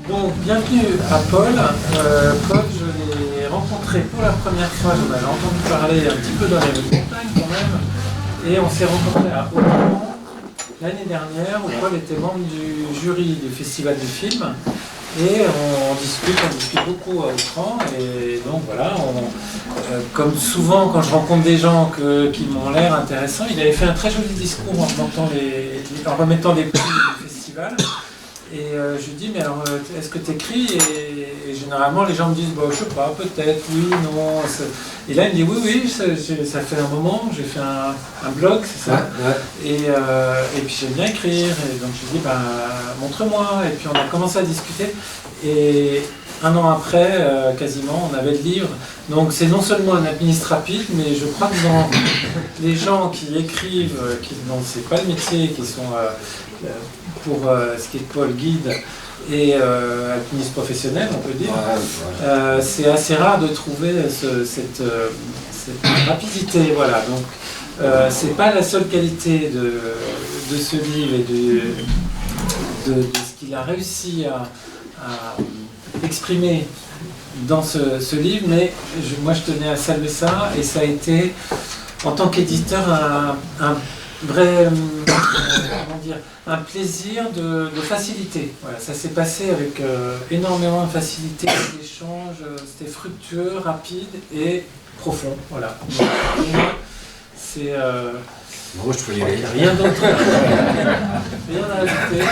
Donc, bienvenue à Paul. Paul, je l'ai rencontré pour la première fois, j'en avais entendu parler un petit peu dans les montagnes quand même, et on s'est rencontrés à Autrement l'année dernière où Paul était membre du jury du Festival du film, et on discute beaucoup à Autrement, et donc voilà, comme souvent quand je rencontre des gens qui m'ont l'air intéressants, il avait fait un très joli discours en remettant les prix du festival. Et je lui dis, mais alors, est-ce que tu écris et généralement, les gens me disent, bah, je sais pas, peut-être, oui, non. Et là, il me dit, oui, ça fait un moment, j'ai fait un blog, c'est ça. Ouais. Et puis, j'aime bien écrire. Et donc, je lui dis, bah, montre-moi. Et puis, on a commencé à discuter. Et un an après, quasiment, on avait le livre. Donc, c'est non seulement un administratif, mais je crois que dans les gens qui écrivent, dont c'est pas le métier, qui sont... pour ce qui est Paul guide et alpiniste professionnel, on peut dire, c'est assez rare de trouver cette rapidité. Voilà. Donc, c'est pas la seule qualité de ce livre et de ce qu'il a réussi à exprimer dans ce livre, mais moi je tenais à saluer ça, et ça a été, en tant qu'éditeur, un vrai, un plaisir de facilité. Voilà, ça s'est passé avec énormément de facilité, d'échanges, c'était fructueux, rapide et profond. Voilà. C'est moi je peux y aller. Rien d'autre. Rien à ajouter.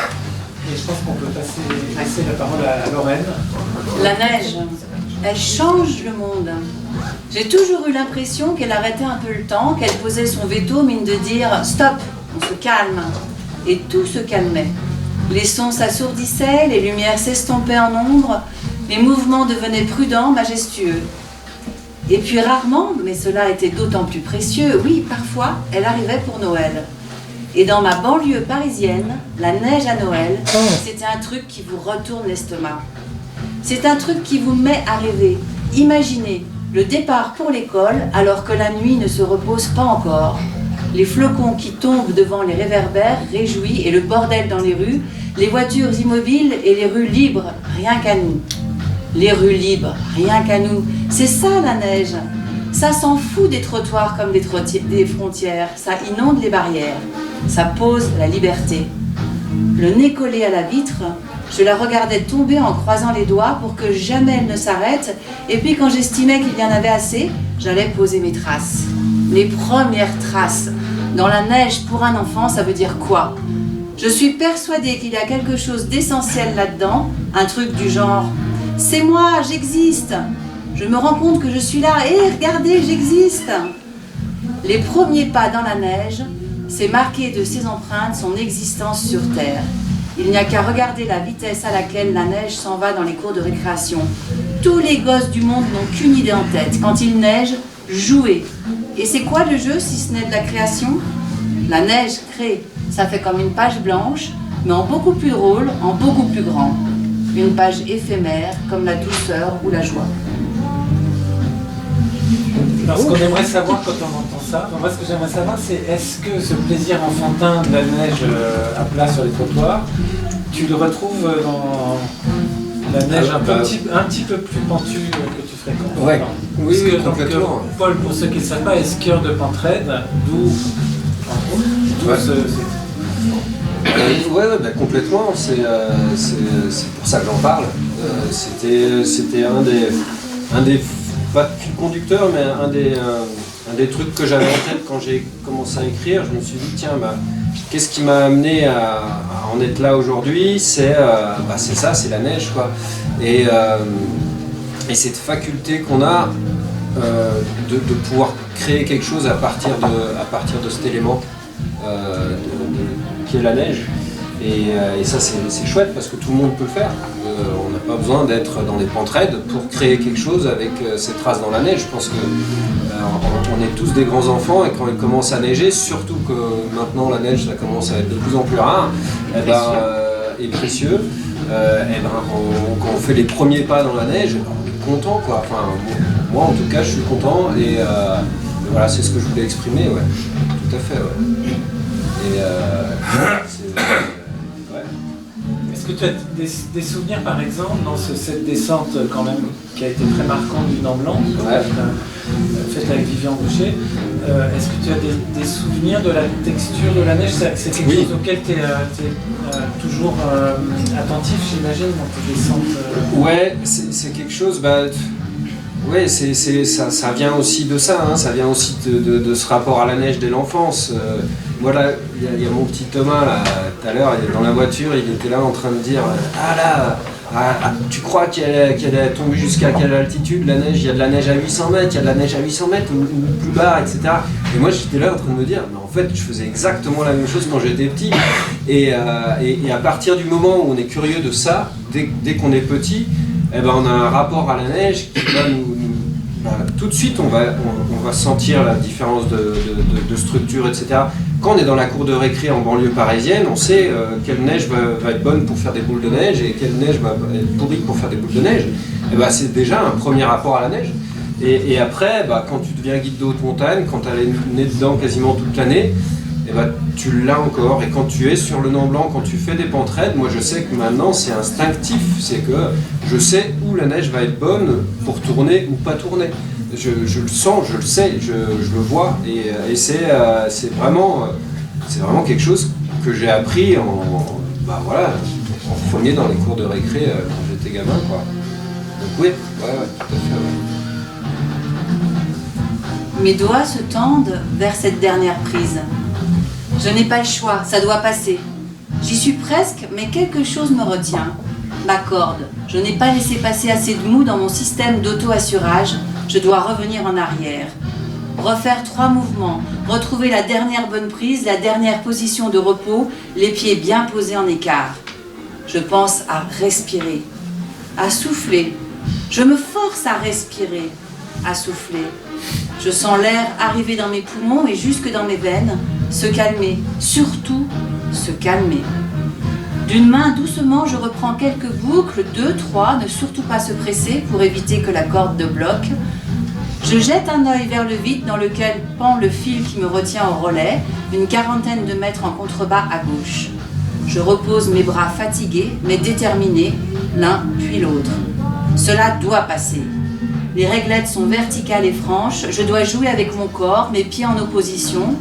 Et je pense qu'on peut passer la parole à Lorraine. La neige, elle change le monde. J'ai toujours eu l'impression qu'elle arrêtait un peu le temps, qu'elle posait son veto, mine de dire « stop, on se calme ». Et tout se calmait. Les sons s'assourdissaient, les lumières s'estompaient en ombre, les mouvements devenaient prudents, majestueux. Et puis rarement, mais cela était d'autant plus précieux, oui, parfois, elle arrivait pour Noël. Et dans ma banlieue parisienne, la neige à Noël, c'était un truc qui vous retourne l'estomac. C'est un truc qui vous met à rêver. Imaginez le départ pour l'école alors que la nuit ne se repose pas encore. Les flocons qui tombent devant les réverbères réjouis et le bordel dans les rues, les voitures immobiles et les rues libres, rien qu'à nous. Les rues libres, rien qu'à nous. C'est ça la neige. Ça s'en fout des trottoirs comme des frontières. Ça inonde les barrières. Ça pose la liberté. Le nez collé à la vitre, je la regardais tomber en croisant les doigts pour que jamais elle ne s'arrête. Et puis quand j'estimais qu'il y en avait assez, j'allais poser mes traces. Mes premières traces. Dans la neige, pour un enfant, ça veut dire quoi? Je suis persuadée qu'il y a quelque chose d'essentiel là-dedans, un truc du genre « c'est moi, j'existe !» Je me rends compte que je suis là, et regardez, j'existe! Les premiers pas dans la neige, c'est marquer de ses empreintes son existence sur Terre. Il n'y a qu'à regarder la vitesse à laquelle la neige s'en va dans les cours de récréation. Tous les gosses du monde n'ont qu'une idée en tête. Quand il neige, jouer. Et c'est quoi le jeu si ce n'est de la création? La neige crée. Ça fait comme une page blanche, mais en beaucoup plus drôle, en beaucoup plus grand. Une page éphémère, comme la douceur ou la joie. Alors, ce qu'on aimerait savoir quand on entend ça, moi ce que j'aimerais savoir, c'est est-ce que ce plaisir enfantin de la neige à plat sur les trottoirs, tu le retrouves dans la neige un petit peu plus pentue que tu fréquentes? Ouais. Oui, complètement. Donc, Paul, pour ceux qui ne savent pas, est skieur de Pentraide, d'où ouais, complètement, c'est pour ça que j'en parle. C'était un des pas fil conducteur, mais un des trucs que j'avais en tête quand j'ai commencé à écrire. Je me suis dit, tiens, qu'est-ce qui m'a amené à en être là aujourd'hui? C'est ça, c'est la neige, quoi. Et cette faculté qu'on a de pouvoir créer quelque chose à partir de cet élément qui est la neige. Et ça, c'est chouette parce que tout le monde peut le faire. On n'a pas besoin d'être dans des pentraides pour créer quelque chose avec ces traces dans la neige. Je pense que on est tous des grands enfants, et quand il commence à neiger, surtout que maintenant la neige ça commence à être de plus en plus rare et précieux, quand on fait les premiers pas dans la neige, on est content, quoi. Enfin, moi en tout cas je suis content, et voilà, c'est ce que je voulais exprimer, ouais. Tout à fait, ouais. Et Est-ce que tu as des souvenirs, par exemple, dans cette descente quand même qui a été très marquante du Nant Blanc, faite avec Vivian Boucher, est-ce que tu as des souvenirs de la texture de la neige? C'est quelque chose auquel tu es toujours attentif, j'imagine, dans tes descentes Ouais, c'est quelque chose... Ouais, ça vient aussi de ça, hein, ça vient aussi de ce rapport à la neige dès l'enfance. Moi là, il y a mon petit Thomas là, tout à l'heure, il est dans la voiture, il était là en train de dire ah là, tu crois qu'elle est tombée jusqu'à quelle altitude la neige? Il y a de la neige à 800 mètres, il y a de la neige à 800 mètres ou plus bas, etc. Et moi j'étais là en train de me dire, mais en fait je faisais exactement la même chose quand j'étais petit. Et à partir du moment où on est curieux de ça, dès qu'on est petit, eh ben, on a un rapport à la neige qui va tout de suite on va sentir la différence de structure, etc. Quand on est dans la cour de récré en banlieue parisienne, on sait quelle neige va être bonne pour faire des boules de neige et quelle neige va être pourrie pour faire des boules de neige. Et ben, c'est déjà un premier rapport à la neige. Et après, quand tu deviens guide de haute montagne, quand tu as les nez dedans quasiment toute l'année, et tu l'as encore. Et quand tu es sur le Nant Blanc, quand tu fais des pentes raides, moi je sais que maintenant c'est instinctif, c'est que je sais où la neige va être bonne pour tourner ou pas tourner. Je le sens, je le sais, je le vois, et c'est vraiment quelque chose que j'ai appris en premier dans les cours de récré quand j'étais gamin, quoi. Donc oui, tout à fait. Ouais. Mes doigts se tendent vers cette dernière prise. Je n'ai pas le choix, ça doit passer. J'y suis presque, mais quelque chose me retient. Ma corde. Je n'ai pas laissé passer assez de mou dans mon système d'auto-assurage. Je dois revenir en arrière. Refaire 3 mouvements. Retrouver la dernière bonne prise, la dernière position de repos, les pieds bien posés en écart. Je pense à respirer, à souffler. Je me force à respirer, à souffler. Je sens l'air arriver dans mes poumons et jusque dans mes veines, se calmer, surtout se calmer. D'une main, doucement, je reprends quelques boucles, 2, 3, ne surtout pas se presser pour éviter que la corde ne bloque. Je jette un œil vers le vide dans lequel pend le fil qui me retient au relais, une 40aine de mètres en contrebas à gauche. Je repose mes bras fatigués, mais déterminés, l'un puis l'autre. Cela doit passer. Les réglettes sont verticales et franches, je dois jouer avec mon corps, mes pieds en opposition,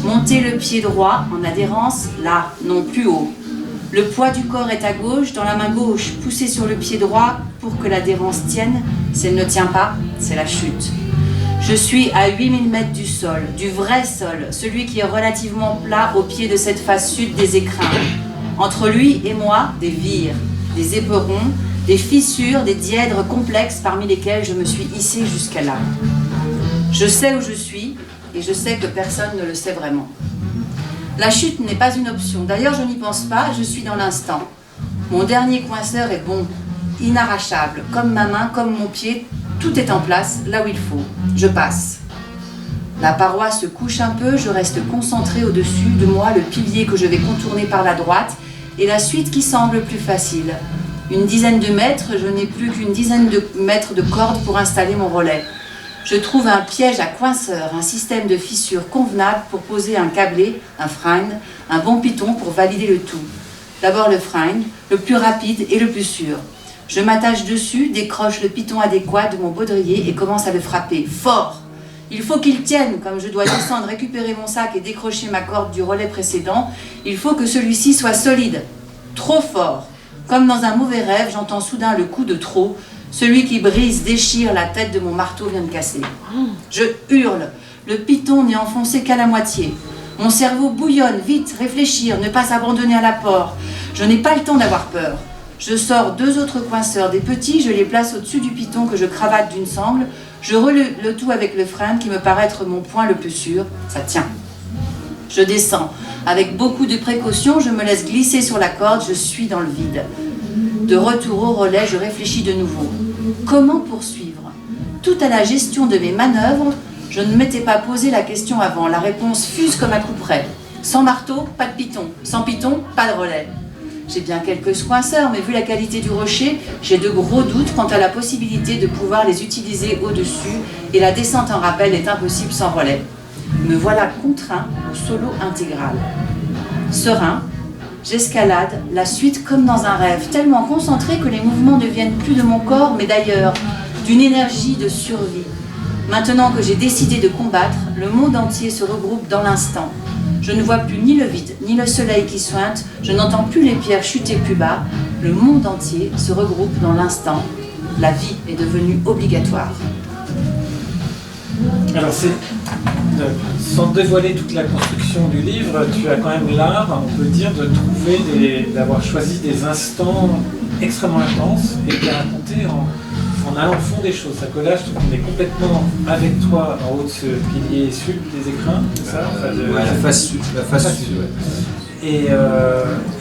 monter le pied droit en adhérence, là, non plus haut. Le poids du corps est à gauche, dans la main gauche, poussé sur le pied droit pour que l'adhérence tienne. Si elle ne tient pas, c'est la chute. Je suis à 8000 mètres du sol, du vrai sol, celui qui est relativement plat au pied de cette face sud des écrins. Entre lui et moi, des vires, des éperons, des fissures, des dièdres complexes parmi lesquels je me suis hissée jusqu'à là. Je sais où je suis et je sais que personne ne le sait vraiment. La chute n'est pas une option. D'ailleurs, je n'y pense pas, je suis dans l'instant. Mon dernier coinceur est bon, inarrachable, comme ma main, comme mon pied, tout est en place, là où il faut. Je passe. La paroi se couche un peu, je reste concentrée au-dessus de moi, le pilier que je vais contourner par la droite et la suite qui semble plus facile. Une dizaine de mètres, je n'ai plus qu'une dizaine de mètres de corde pour installer mon relais. Je trouve un piège à coinceur, un système de fissures convenable pour poser un câblé, un frein, un bon piton pour valider le tout. D'abord le frein, le plus rapide et le plus sûr. Je m'attache dessus, décroche le piton adéquat de mon baudrier et commence à le frapper, fort. Il faut qu'il tienne, comme je dois descendre, récupérer mon sac et décrocher ma corde du relais précédent. Il faut que celui-ci soit solide, trop fort. Comme dans un mauvais rêve, j'entends soudain le coup de trop. Celui qui brise, déchire la tête de mon marteau vient de casser. Je hurle. Le piton n'est enfoncé qu'à la moitié. Mon cerveau bouillonne, vite, réfléchir, ne pas s'abandonner à l'apport. Je n'ai pas le temps d'avoir peur. Je sors 2 autres coinceurs, des petits, je les place au-dessus du piton que je cravate d'une sangle. Je relève le tout avec le frein qui me paraît être mon point le plus sûr. Ça tient. Je descends. Avec beaucoup de précaution, je me laisse glisser sur la corde, je suis dans le vide. De retour au relais, je réfléchis de nouveau. Comment poursuivre? Tout à la gestion de mes manœuvres, je ne m'étais pas posé la question avant. La réponse fuse comme à coup près. Sans marteau, pas de piton. Sans piton, pas de relais. J'ai bien quelques coinceurs, mais vu la qualité du rocher, j'ai de gros doutes quant à la possibilité de pouvoir les utiliser au-dessus et la descente en rappel est impossible sans relais. Me voilà contraint au solo intégral. Serein, J'escalade, la suite comme dans un rêve, tellement concentré que les mouvements ne viennent plus de mon corps, mais d'ailleurs, d'une énergie de survie. Maintenant que j'ai décidé de combattre, le monde entier se regroupe dans l'instant. Je ne vois plus ni le vide, ni le soleil qui suinte, je n'entends plus les pierres chuter plus bas. Le monde entier se regroupe dans l'instant. La vie est devenue obligatoire. Alors sans dévoiler toute la construction du livre, tu as quand même l'art, on peut dire, de trouver d'avoir choisi des instants extrêmement intenses et de les raconter en allant au fond des choses. Ça que là, je trouve qu'on est complètement avec toi en haut de ce pilier sud des écrins, c'est ça ouais, la face sud, ouais.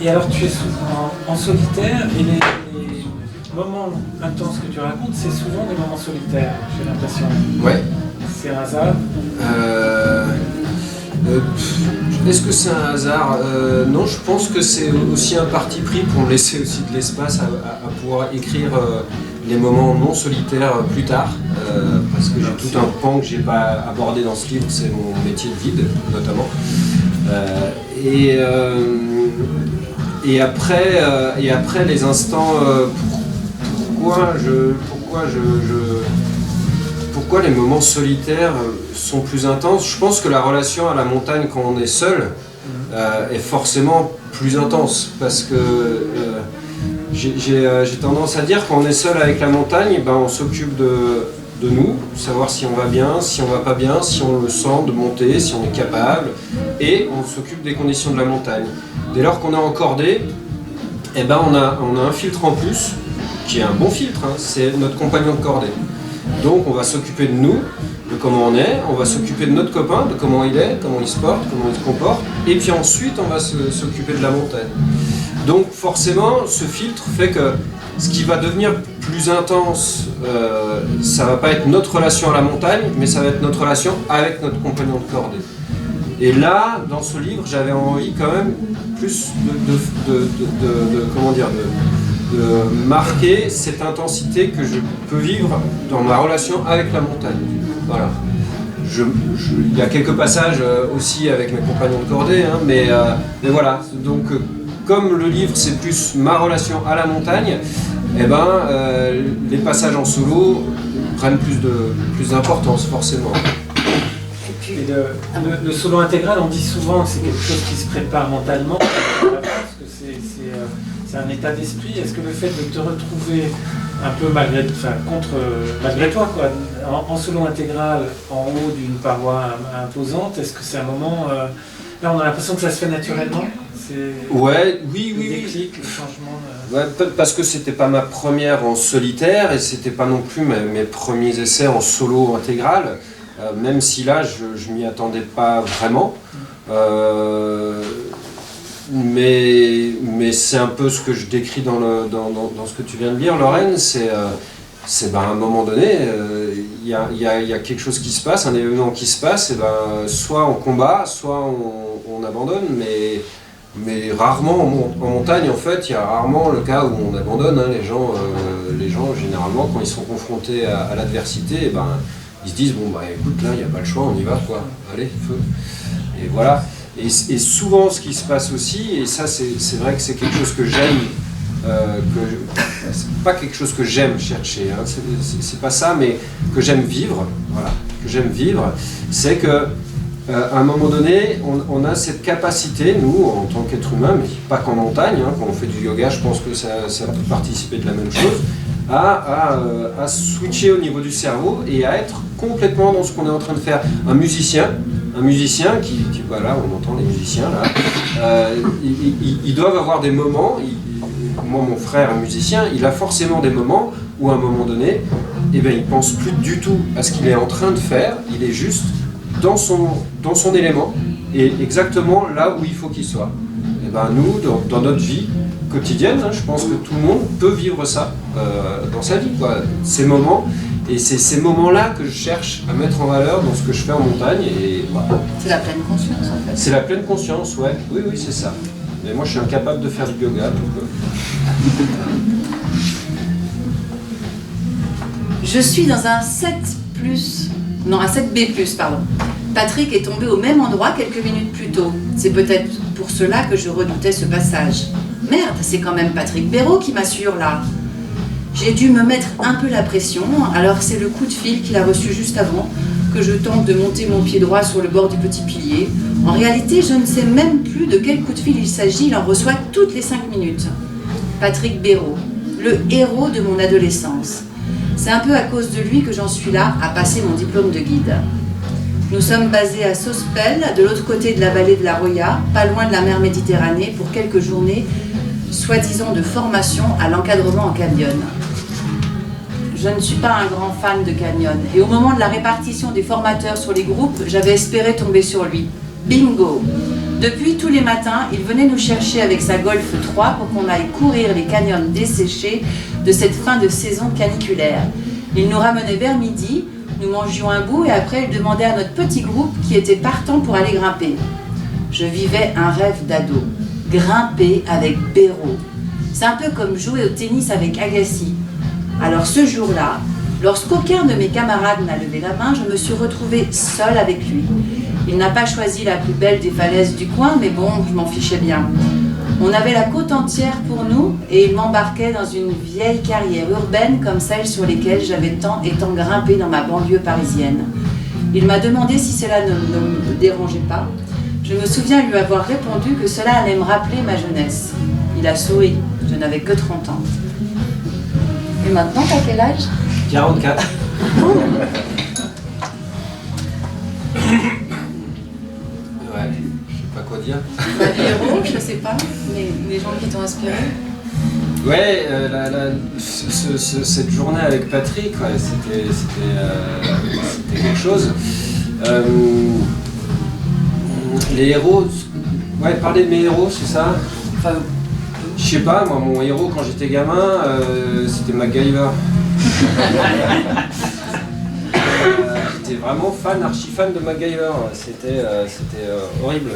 Et alors tu es souvent en solitaire et les moments intenses que tu racontes, c'est souvent des moments solitaires, j'ai l'impression. Ouais. C'est un hasard. Est-ce que c'est un hasard? Non, je pense que c'est aussi un parti pris pour me laisser aussi de l'espace à pouvoir écrire les moments non solitaires plus tard, parce que j'ai tout un pan que j'ai pas abordé dans ce livre, c'est mon métier de vide notamment. Et après les instants, pourquoi les moments solitaires sont plus intenses? Je pense que la relation à la montagne quand on est seul est forcément plus intense, parce que j'ai tendance à dire quand on est seul avec la montagne, ben on s'occupe de nous, savoir si on va bien, si on va pas bien, si on le sent de monter, si on est capable, et on s'occupe des conditions de la montagne. Dès lors qu'on est en cordée, eh ben on a un filtre en plus, qui est un bon filtre, hein, c'est notre compagnon de cordée. Donc on va s'occuper de nous, de comment on est, on va s'occuper de notre copain, de comment il est, comment il se porte, comment il se comporte, et puis ensuite on va s'occuper de la montagne. Donc forcément, ce filtre fait que ce qui va devenir plus intense, ça va pas être notre relation à la montagne, mais ça va être notre relation avec notre compagnon de cordée. Et là, dans ce livre, j'avais envie quand même plus de marquer cette intensité que je peux vivre dans ma relation avec la montagne. Voilà. Il y a quelques passages aussi avec mes compagnons de cordée, hein, mais voilà. Donc, comme le livre c'est plus ma relation à la montagne, eh ben, les passages en solo prennent plus d'importance forcément. Et le solo intégral, on dit souvent que c'est quelque chose qui se prépare mentalement, parce que c'est un état d'esprit. Est-ce que le fait de te retrouver un peu malgré toi, quoi, en solo intégral, en haut d'une paroi imposante, est-ce que c'est un moment... là, on a l'impression que ça se fait naturellement. Ouais, oui. Le déclic, le changement. Ouais, parce que c'était pas ma première en solitaire et c'était pas non plus mes premiers essais en solo intégral. Même si là, je m'y attendais pas vraiment. Mais c'est un peu ce que je décris dans ce que tu viens de lire, Lorraine. C'est à un moment donné, il y a quelque chose qui se passe, un événement qui se passe, et ben, soit on combat, soit on abandonne, mais rarement en montagne, en fait, il y a rarement le cas où on abandonne. Hein. Les gens, généralement, quand ils sont confrontés à l'adversité, eh ben, ils se disent, bon, bah écoute, là, il n'y a pas le choix, on y va, quoi. Allez, feu. Et voilà. Et souvent, ce qui se passe aussi, et ça, c'est vrai que c'est quelque chose que j'aime, c'est pas quelque chose que j'aime chercher, hein, c'est pas ça, mais que j'aime vivre, voilà, que j'aime vivre, c'est que à un moment donné, on a cette capacité, nous, en tant qu'être humain, mais pas qu'en montagne, hein, quand on fait du yoga, je pense que ça peut participer de la même chose, à switcher au niveau du cerveau et à être complètement dans ce qu'on est en train de faire. Un musicien qui voilà, on entend les musiciens là, ils doivent avoir des moments, moi mon frère est musicien, il a forcément des moments où à un moment donné, eh ben, il pense plus du tout à ce qu'il est en train de faire, il est juste dans son élément et exactement là où il faut qu'il soit. Et ben, nous, dans notre vie quotidienne, hein, je pense que tout le monde peut vivre ça dans sa vie, quoi. Ces moments, et c'est ces moments-là que je cherche à mettre en valeur dans ce que je fais en montagne. Et, voilà. C'est la pleine conscience en fait. C'est la pleine conscience, ouais. Oui, c'est ça. Mais moi je suis incapable de faire du yoga. Donc, Je suis dans un 7B+, pardon. Patrick est tombé au même endroit quelques minutes plus tôt. C'est peut-être pour cela que je redoutais ce passage. Merde, c'est quand même Patrick Béraud qui m'assure là. J'ai dû me mettre un peu la pression, alors c'est le coup de fil qu'il a reçu juste avant que je tente de monter mon pied droit sur le bord du petit pilier. En réalité, je ne sais même plus de quel coup de fil il s'agit, il en reçoit toutes les 5 minutes. Patrick Béraud, le héros de mon adolescence. C'est un peu à cause de lui que j'en suis là à passer mon diplôme de guide. Nous sommes basés à Sospel, de l'autre côté de la vallée de la Roya, pas loin de la mer Méditerranée, pour quelques journées, soi-disant de formation à l'encadrement en canyon. Je ne suis pas un grand fan de canyon, et au moment de la répartition des formateurs sur les groupes, j'avais espéré tomber sur lui. Bingo! Depuis, tous les matins, il venait nous chercher avec sa Golf 3 pour qu'on aille courir les canyons desséchés de cette fin de saison caniculaire. Il nous ramenait vers midi, nous mangions un bout et après il demandait à notre petit groupe qui était partant pour aller grimper. Je vivais un rêve d'ado. Grimper avec Béraud. C'est un peu comme jouer au tennis avec Agassi. Alors ce jour-là, lorsqu'aucun de mes camarades n'a levé la main, je me suis retrouvée seule avec lui. Il n'a pas choisi la plus belle des falaises du coin, mais bon, je m'en fichais bien. On avait la côte entière pour nous et il m'embarquait dans une vieille carrière urbaine comme celle sur lesquelles j'avais tant et tant grimpé dans ma banlieue parisienne. Il m'a demandé si cela ne me dérangeait pas. Je me souviens lui avoir répondu que cela allait me rappeler ma jeunesse. Il a souri, je n'avais que 30 ans. Et maintenant, t'as quel âge? 44. Ouais, je sais pas quoi dire. Les héros, je sais pas, mais les gens qui t'ont inspiré. Ouais, cette journée avec Patrick, ouais, c'était quelque chose. Les héros, ouais, parler de mes héros, c'est ça. Enfin, je sais pas, moi, mon héros quand j'étais gamin, c'était MacGyver. J'étais vraiment fan, archi fan de MacGyver. C'était horrible.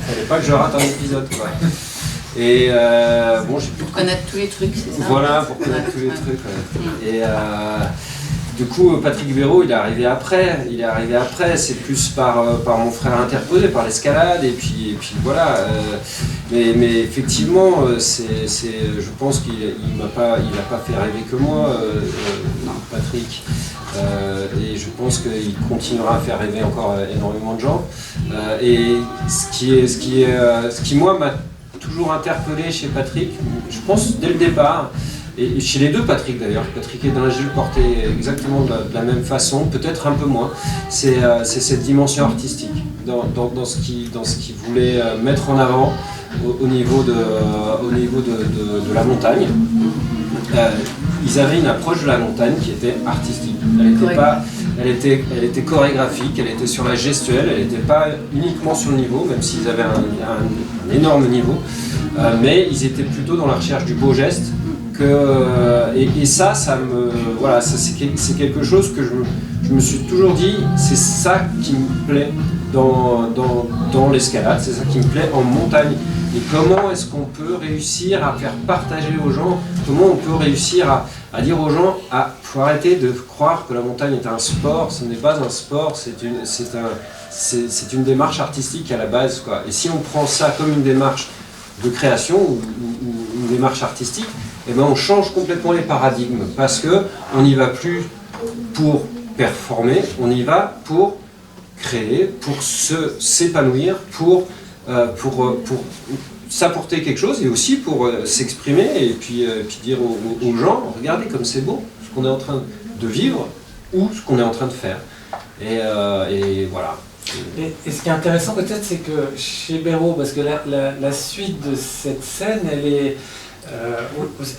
Fallait pas que je rate un épisode, quoi. Et bon, j'ai pour connaître tous les trucs, c'est ça? Voilà, pour connaître tous les trucs. Ouais. Et du coup, Patrick Béraud, il est arrivé après. C'est plus par mon frère interposé, par l'escalade. Et puis voilà. Mais effectivement, je pense qu'il n'a pas fait rêver que moi, Patrick. Et je pense qu'il continuera à faire rêver encore énormément de gens. Et ce qui moi m'a toujours interpellé chez Patrick, je pense dès le départ, et chez les deux Patrick d'ailleurs, Patrick et Dingy le portaient exactement de la même façon, peut-être un peu moins, c'est cette dimension artistique dans ce qu'il voulait mettre en avant au niveau de la montagne. Ils avaient une approche de la montagne qui était artistique. Elle était chorégraphique, elle était sur la gestuelle, elle n'était pas uniquement sur le niveau, même s'ils avaient un énorme niveau, mais ils étaient plutôt dans la recherche du beau geste. Et ça me voilà, c'est quelque chose que je me suis toujours dit, c'est ça qui me plaît dans l'escalade, c'est ça qui me plaît en montagne. Et comment est-ce qu'on peut réussir à faire partager aux gens, comment on peut réussir à dire aux gens, faut arrêter de croire que la montagne est un sport, ce n'est pas un sport, c'est une démarche artistique à la base, quoi. Et si on prend ça comme une démarche de création ou une démarche artistique, eh ben on change complètement les paradigmes, parce qu'on n'y va plus pour performer, on y va pour créer, pour s'épanouir, pour s'apporter quelque chose et aussi pour s'exprimer et puis dire aux gens, regardez comme c'est beau ce qu'on est en train de vivre ou ce qu'on est en train de faire. Et voilà. Et ce qui est intéressant peut-être, c'est que chez Béraud, parce que la suite de cette scène, elle est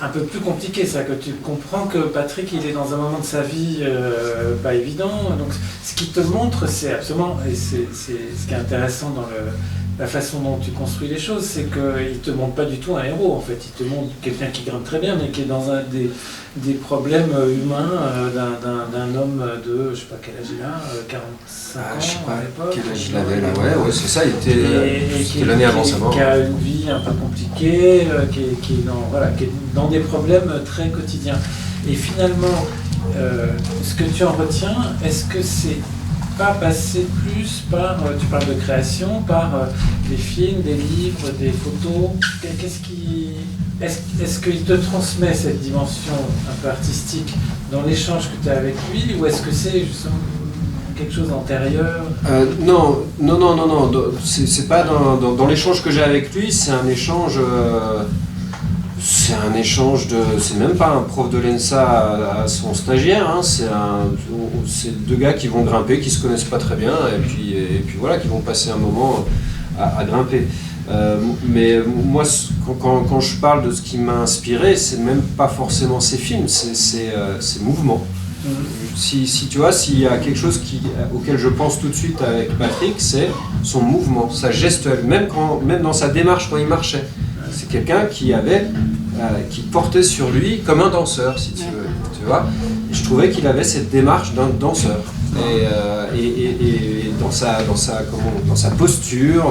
un peu plus compliquée, c'est-à-dire que tu comprends que Patrick, il est dans un moment de sa vie pas évident, donc ce qu'il te montre, c'est absolument, et c'est ce qui est intéressant dans la façon dont tu construis les choses, c'est qu'il ne te montre pas du tout un héros, en fait, il te montre quelqu'un qui grimpe très bien, mais qui est dans des problèmes humains d'un homme de, je sais pas quel âge il a, 45 ans je sais pas à l'époque. Quel âge il avait là, ouais, c'est ça, c'était l'année avant sa mort. Qui a une vie un peu compliquée, qui est dans des problèmes très quotidiens. Et finalement, ce que tu en retiens, est-ce que c'est pas passer plus par, tu parles de création, par des films, des livres, des photos. Est-ce qu'il te transmet cette dimension un peu artistique dans l'échange que tu as avec lui, ou est-ce que c'est justement quelque chose d'antérieur? Non. C'est pas dans l'échange que j'ai avec lui, c'est un échange. C'est même pas un prof de l'ENSA à son stagiaire, hein, c'est deux gars qui vont grimper, qui se connaissent pas très bien, et puis voilà, qui vont passer un moment à grimper. Mais moi, quand je parle de ce qui m'a inspiré, c'est même pas forcément ces films, c'est ces mouvements. Si tu vois, s'il y a quelque chose auquel je pense tout de suite avec Patrick, c'est son mouvement, sa gestuelle, même dans sa démarche quand il marchait. C'est quelqu'un qui portait sur lui comme un danseur, si tu veux, tu vois. Et je trouvais qu'il avait cette démarche d'un danseur. Et dans sa posture,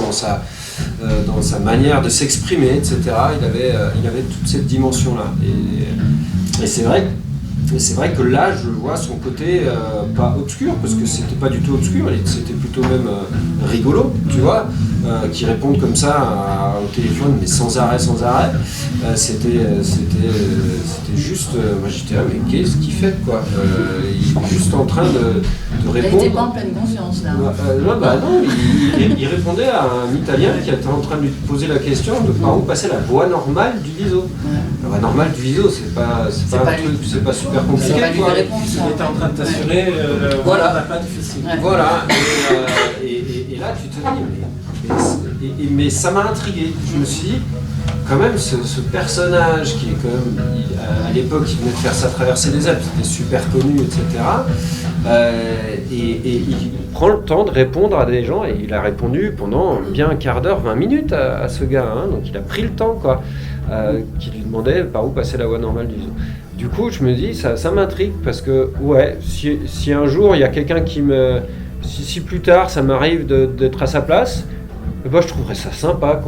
dans sa manière de s'exprimer, etc. Il avait toute cette dimension-là. Et c'est vrai que là, je vois son côté pas obscur, parce que c'était pas du tout obscur, c'était plutôt même rigolo, tu vois, qui répondent comme ça au téléphone, mais sans arrêt. C'était juste, moi j'étais là, mais qu'est-ce qu'il fait, quoi? Il est juste en train de répondre. Il n'était pas en pleine conscience, là. Non, il répondait à un Italien qui était en train de lui poser la question de par où passait la voie normale du Viso. Ouais. La voie normale du Viso, c'est pas super compliqué. C'est pas lui quoi. de répondre, ça. Il était en train de t'assurer, Voilà. on n'a pas difficile. Ouais. Voilà, et là tu te dis, mais ça m'a intrigué. Je me suis dit, quand même, ce personnage qui est quand même, à l'époque, il venait de faire sa traversée des Alpes, il était super connu, etc. Et il prend le temps de répondre à des gens, et il a répondu pendant bien un quart d'heure, 20 minutes à ce gars, hein, donc il a pris le temps, quoi, qui lui demandait par où passait la voie normale du Viso. Du coup, je me dis, ça m'intrigue, parce que, ouais, si un jour il y a quelqu'un si plus tard ça m'arrive d'être à sa place, ben, je trouverais ça sympa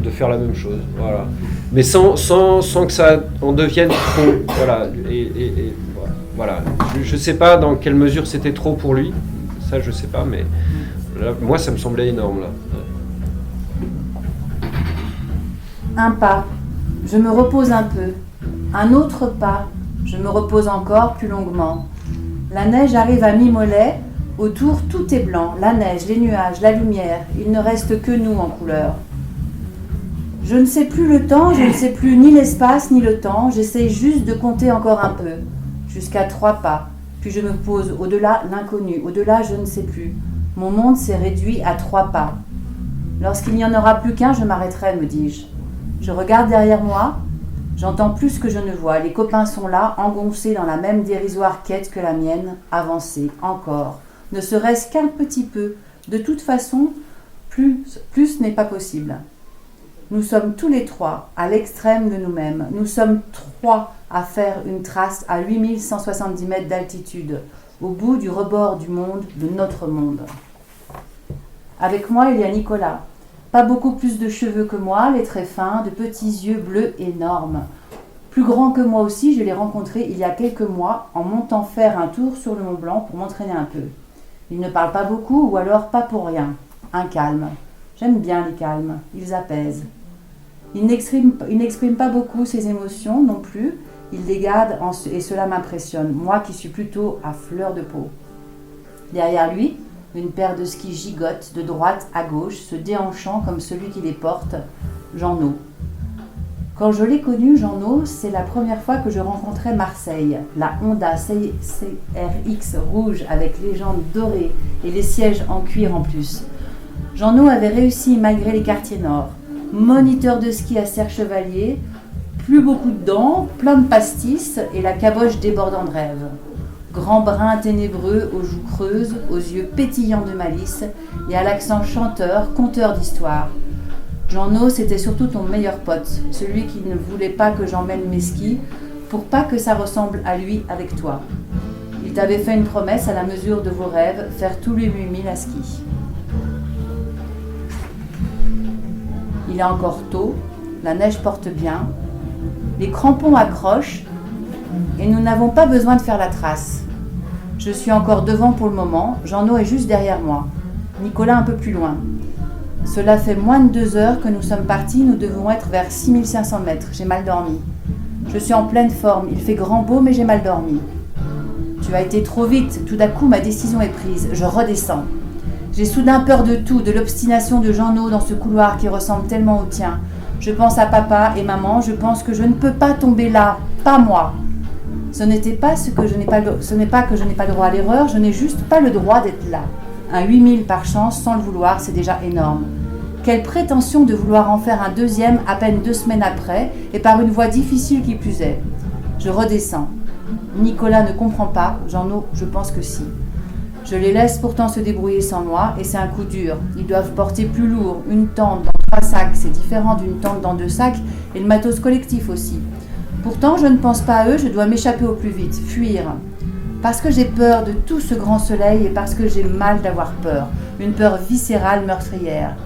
de faire la même chose, voilà. Mais sans que ça en devienne trop, voilà. Et voilà. Je sais pas dans quelle mesure c'était trop pour lui, ça je sais pas, mais là, moi ça me semblait énorme là. Un pas, je me repose un peu. Un autre pas, je me repose encore plus longuement. La neige arrive à mi-mollet. Autour, tout est blanc, la neige, les nuages, la lumière. Il ne reste que nous en couleur. Je ne sais plus le temps, je ne sais plus ni l'espace ni le temps. J'essaye juste de compter encore un peu, jusqu'à 3 pas. Puis je me pose au-delà l'inconnu, au-delà je ne sais plus. Mon monde s'est réduit à 3 pas. Lorsqu'il n'y en aura plus qu'un, je m'arrêterai, me dis-je. Je regarde derrière moi, j'entends plus que je ne vois. Les copains sont là, engoncés dans la même dérisoire quête que la mienne, avancer, encore. Ne serait-ce qu'un petit peu. De toute façon, plus n'est pas possible. Nous sommes tous les 3 à l'extrême de nous-mêmes. Nous sommes 3 à faire une trace à 8170 mètres d'altitude, au bout du rebord du monde, de notre monde. Avec moi, il y a Nicolas. Pas beaucoup plus de cheveux que moi, les traits fins, de petits yeux bleus énormes. Plus grand que moi aussi, je l'ai rencontré il y a quelques mois en montant faire un tour sur le Mont Blanc pour m'entraîner un peu. Il ne parle pas beaucoup ou alors pas pour rien. Un calme. J'aime bien les calmes, ils apaisent. Il n'exprime pas beaucoup ses émotions non plus, il les garde et cela m'impressionne, moi qui suis plutôt à fleur de peau. Derrière lui, une paire de skis gigote de droite à gauche, se déhanchant comme celui qui les porte, Jeannot. Quand je l'ai connu, Jeannot, c'est la première fois que je rencontrais Marseille. La Honda CRX rouge avec les jantes dorées et les sièges en cuir en plus. Jeannot avait réussi malgré les quartiers nord. Moniteur de ski à Serre-Chevalier, plus beaucoup de dents, plein de pastis et la caboche débordant de rêve. Grand brun ténébreux aux joues creuses, aux yeux pétillants de malice et à l'accent chanteur, conteur d'histoire. Jeannot, c'était surtout ton meilleur pote, celui qui ne voulait pas que j'emmène mes skis pour pas que ça ressemble à lui avec toi. Il t'avait fait une promesse à la mesure de vos rêves, faire tous les 8000 à ski. Il est encore tôt, la neige porte bien, les crampons accrochent et nous n'avons pas besoin de faire la trace. Je suis encore devant pour le moment, Jean-No est juste derrière moi. Nicolas un peu plus loin. Cela fait moins de 2 heures que nous sommes partis, nous devons être vers 6500 mètres. J'ai mal dormi. Je suis en pleine forme, il fait grand beau mais j'ai mal dormi. Tu as été trop vite, tout d'un coup ma décision est prise, je redescends. J'ai soudain peur de tout, de l'obstination de Jean-No dans ce couloir qui ressemble tellement au tien. Je pense à papa et maman, je pense que je ne peux pas tomber là, pas moi. Ce n'est pas que je n'ai pas le droit à l'erreur, je n'ai juste pas le droit d'être là. Un 8000 par chance, sans le vouloir, c'est déjà énorme. Quelle prétention de vouloir en faire un deuxième à peine 2 semaines après, et par une voie difficile qui plus est. Je redescends. Nicolas ne comprend pas, Jean-No, je pense que si. Je les laisse pourtant se débrouiller sans moi, et c'est un coup dur. Ils doivent porter plus lourd, une tente dans 3 sacs, c'est différent d'une tente dans 2 sacs, et le matos collectif aussi. Pourtant, je ne pense pas à eux, je dois m'échapper au plus vite, fuir. Parce que j'ai peur de tout ce grand soleil et parce que j'ai mal d'avoir peur. Une peur viscérale, meurtrière.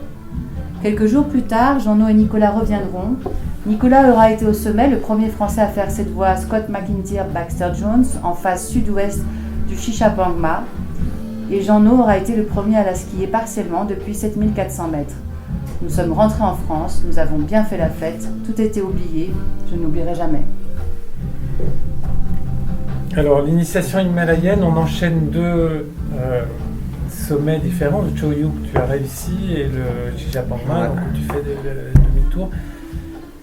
Quelques jours plus tard, Jean-No et Nicolas reviendront. Nicolas aura été au sommet, le premier Français à faire cette voie Scott McIntyre Baxter Jones en face sud-ouest du Shishapangma. Et Jean-No aura été le premier à la skier partiellement depuis 7400 mètres. Nous sommes rentrés en France, nous avons bien fait la fête, tout était oublié, je n'oublierai jamais. Alors, l'initiation himalayenne, on enchaîne 2 sommets différents, le Choyu que tu as réussi et le Shishapangma, Ouais. donc où tu fais demi-tour.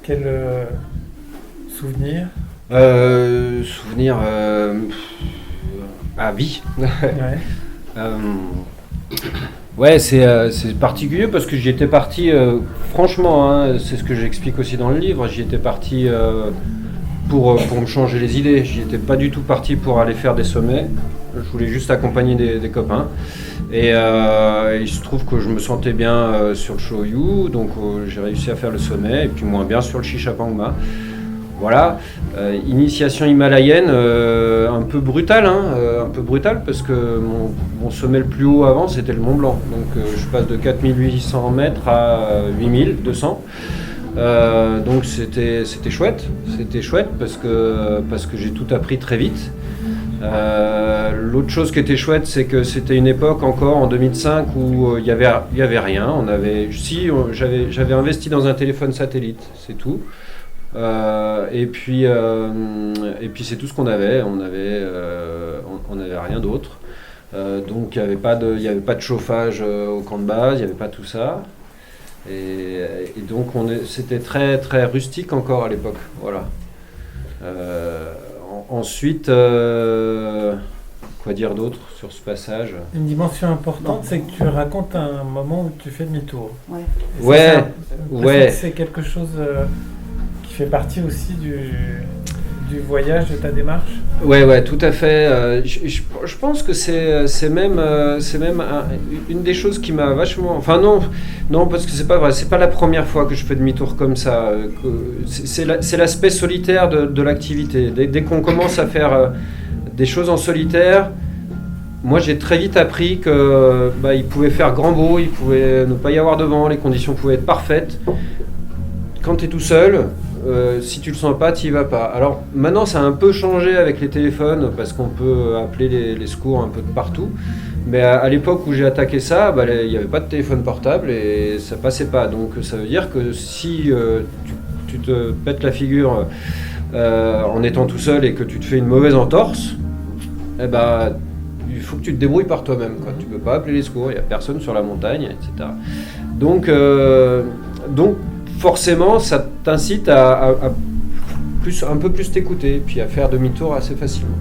Quel souvenir? Souvenir à vie. Ouais. Ouais, c'est particulier parce que j'y étais parti, franchement, hein, c'est ce que j'explique aussi dans le livre, j'y étais parti pour me changer les idées. J'y étais pas du tout parti pour aller faire des sommets, je voulais juste accompagner des copains. Et il se trouve que je me sentais bien sur le Choyu, donc j'ai réussi à faire le sommet, et puis moins bien sur le Shishapangma. Voilà, initiation himalayenne un peu brutale, parce que mon sommet le plus haut avant c'était le Mont Blanc. Donc je passe de 4800 mètres à 8200. Donc c'était chouette parce que j'ai tout appris très vite. L'autre chose qui était chouette, c'est que c'était une époque encore en 2005 où il y avait rien. J'avais investi dans un téléphone satellite, c'est tout. Et puis c'est tout ce qu'on avait. On avait rien d'autre. Donc il n'y avait pas de chauffage au camp de base, il n'y avait pas tout ça. Et donc c'était très très rustique encore à l'époque. Voilà. Ensuite, quoi dire d'autre sur ce passage? Une dimension importante, c'est que tu racontes un moment où tu fais demi-tour. Ouais. Et Ouais, ça, ouais. c'est quelque chose qui fait partie aussi du voyage, de ta démarche. Ouais, tout à fait. Je pense que c'est même une des choses qui m'a vachement... Enfin non, parce que c'est pas vrai. C'est pas la première fois que je fais demi-tour comme ça. C'est l'aspect solitaire de l'activité. Dès qu'on commence à faire des choses en solitaire, moi j'ai très vite appris que il pouvait faire grand beau, il pouvait ne pas y avoir de vent, les conditions pouvaient être parfaites. Quand tu es tout seul, si tu le sens pas, tu y vas pas. Alors maintenant ça a un peu changé avec les téléphones parce qu'on peut appeler les secours un peu de partout. Mais à l'époque où j'ai attaqué ça, il n'y avait pas de téléphone portable et ça passait pas. Donc ça veut dire que si tu te pètes la figure en étant tout seul et que tu te fais une mauvaise entorse, il faut que tu te débrouilles par toi-même, quoi. Tu peux pas appeler les secours, il n'y a personne sur la montagne, etc. Donc forcément, ça t'incite à un peu plus t'écouter, puis à faire demi-tour assez facilement.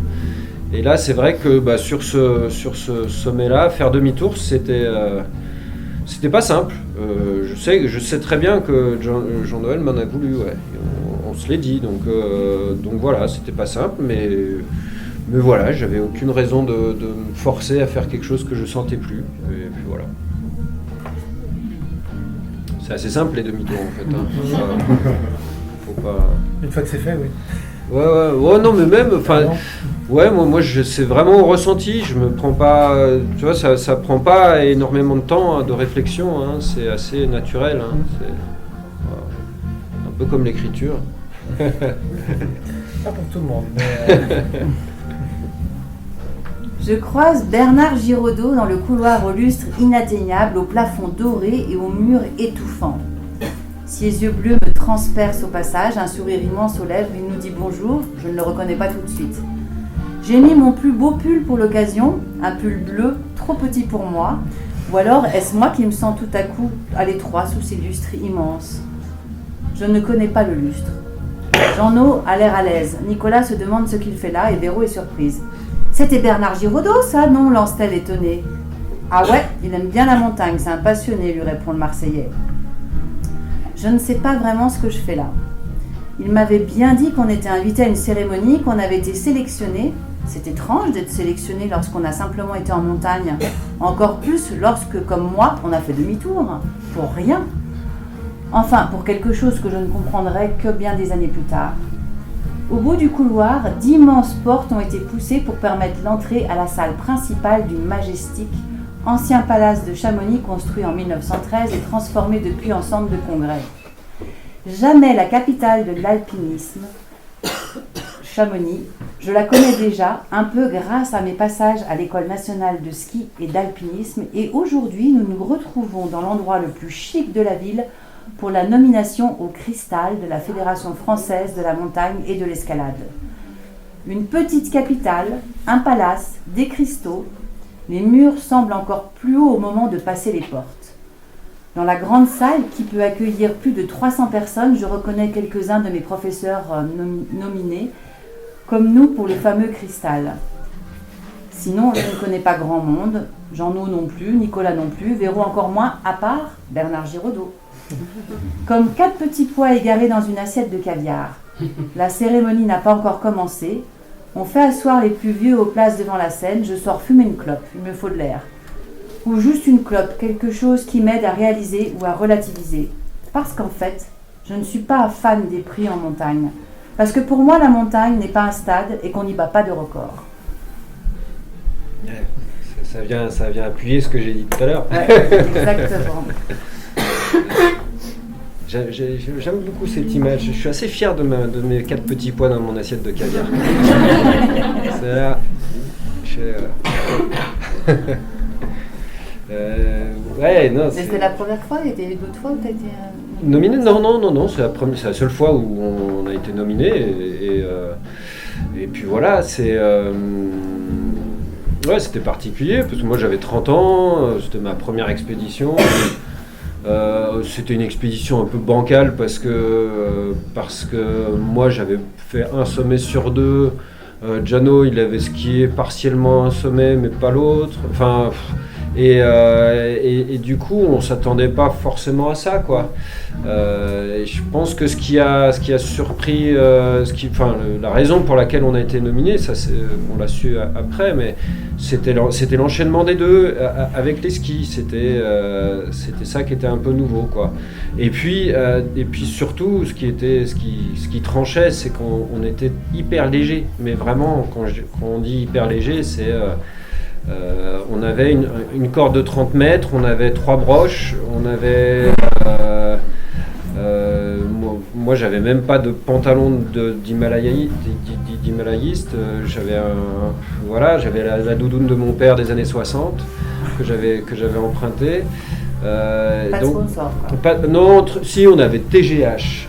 Et là, c'est vrai que sur ce sommet-là, faire demi-tour, c'était pas simple. Je sais très bien que Jean-Noël m'en a voulu, ouais. On se l'est dit, donc voilà, c'était pas simple, mais voilà, j'avais aucune raison de me forcer à faire quelque chose que je sentais plus. Et puis voilà. C'est assez simple les demi-tours en fait. Faut pas... Une fois que c'est fait, oui. Ouais, non, mais même, enfin, ouais, moi, c'est vraiment au ressenti. Je me prends pas, tu vois, ça prend pas énormément de temps de réflexion. Hein, c'est assez naturel. Hein, c'est un peu comme l'écriture. Pas pour tout le monde. Mais, Je croise Bernard Giraudot dans le couloir au lustre inatteignable, au plafond doré et aux murs étouffants. Ses yeux bleus me transpercent au passage, un sourire immense aux lèvres, il nous dit bonjour, je ne le reconnais pas tout de suite. J'ai mis mon plus beau pull pour l'occasion, un pull bleu trop petit pour moi, ou alors est-ce moi qui me sens tout à coup à l'étroit sous ces lustres immenses? Je ne connais pas le lustre. Jeannot a l'air à l'aise. Nicolas se demande ce qu'il fait là et Véro est surprise. C'était Bernard Giraudot, ça, non? Lance-t-elle étonnée. Ah ouais, il aime bien la montagne, c'est un passionné, lui répond le Marseillais. Je ne sais pas vraiment ce que je fais là. Il m'avait bien dit qu'on était invité à une cérémonie, qu'on avait été sélectionné. C'est étrange d'être sélectionné lorsqu'on a simplement été en montagne. Encore plus lorsque, comme moi, on a fait demi-tour. Pour rien. Enfin, pour quelque chose que je ne comprendrai que bien des années plus tard. Au bout du couloir, d'immenses portes ont été poussées pour permettre l'entrée à la salle principale du Majestic, ancien palace de Chamonix construit en 1913 et transformé depuis en centre de congrès. Jamais la capitale de l'alpinisme, Chamonix, je la connais déjà un peu grâce à mes passages à l'école nationale de ski et d'alpinisme et aujourd'hui nous nous retrouvons dans l'endroit le plus chic de la ville pour la nomination au cristal de la Fédération française de la montagne et de l'escalade. Une petite capitale, un palace, des cristaux, les murs semblent encore plus hauts au moment de passer les portes. Dans la grande salle qui peut accueillir plus de 300 personnes, je reconnais quelques-uns de mes professeurs nominés, comme nous pour le fameux cristal. Sinon, je ne connais pas grand monde, Jeannot non plus, Nicolas non plus, Véro encore moins, à part Bernard Giraudot. Comme 4 petits pois égarés dans une assiette de caviar. La cérémonie n'a pas encore commencé. On fait asseoir les plus vieux aux places devant la scène. Je sors fumer une clope, il me faut de l'air. Ou juste une clope, quelque chose qui m'aide à réaliser ou à relativiser. Parce qu'en fait, je ne suis pas fan des prix en montagne. Parce que pour moi, la montagne n'est pas un stade et qu'on n'y bat pas de record. Ça vient appuyer ce que j'ai dit tout à l'heure. Ouais, exactement. J'aime beaucoup cette image. Je suis assez fier de mes 4 petits pois dans mon assiette de caviar. C'est là. Ouais, non. Mais c'était la première fois, il y a eu d'autres fois où tu as été nominé? Non. C'est la seule fois où on a été nominé. Et puis voilà, ouais, c'était particulier parce que moi j'avais 30 ans, c'était ma première expédition. C'était une expédition un peu bancale parce que moi j'avais fait un sommet sur 2. Giano il avait skié partiellement un sommet mais pas l'autre. Enfin, et du coup on s'attendait pas forcément à ça quoi. Et je pense que ce qui a surpris, la raison pour laquelle on a été nominé, ça on l'a su après, mais c'était l'enchaînement des deux avec les skis. C'était ça qui était un peu nouveau quoi. Et puis surtout ce qui tranchait, c'est qu'on était hyper léger. Mais vraiment quand on dit hyper léger, c'est on avait une corde de 30 mètres, on avait 3 broches, on avait moi j'avais même pas de pantalon d'himalayiste, j'avais la doudoune de mon père des années 60 que j'avais emprunté. Pas de sponsor quoi. Si on avait TGH.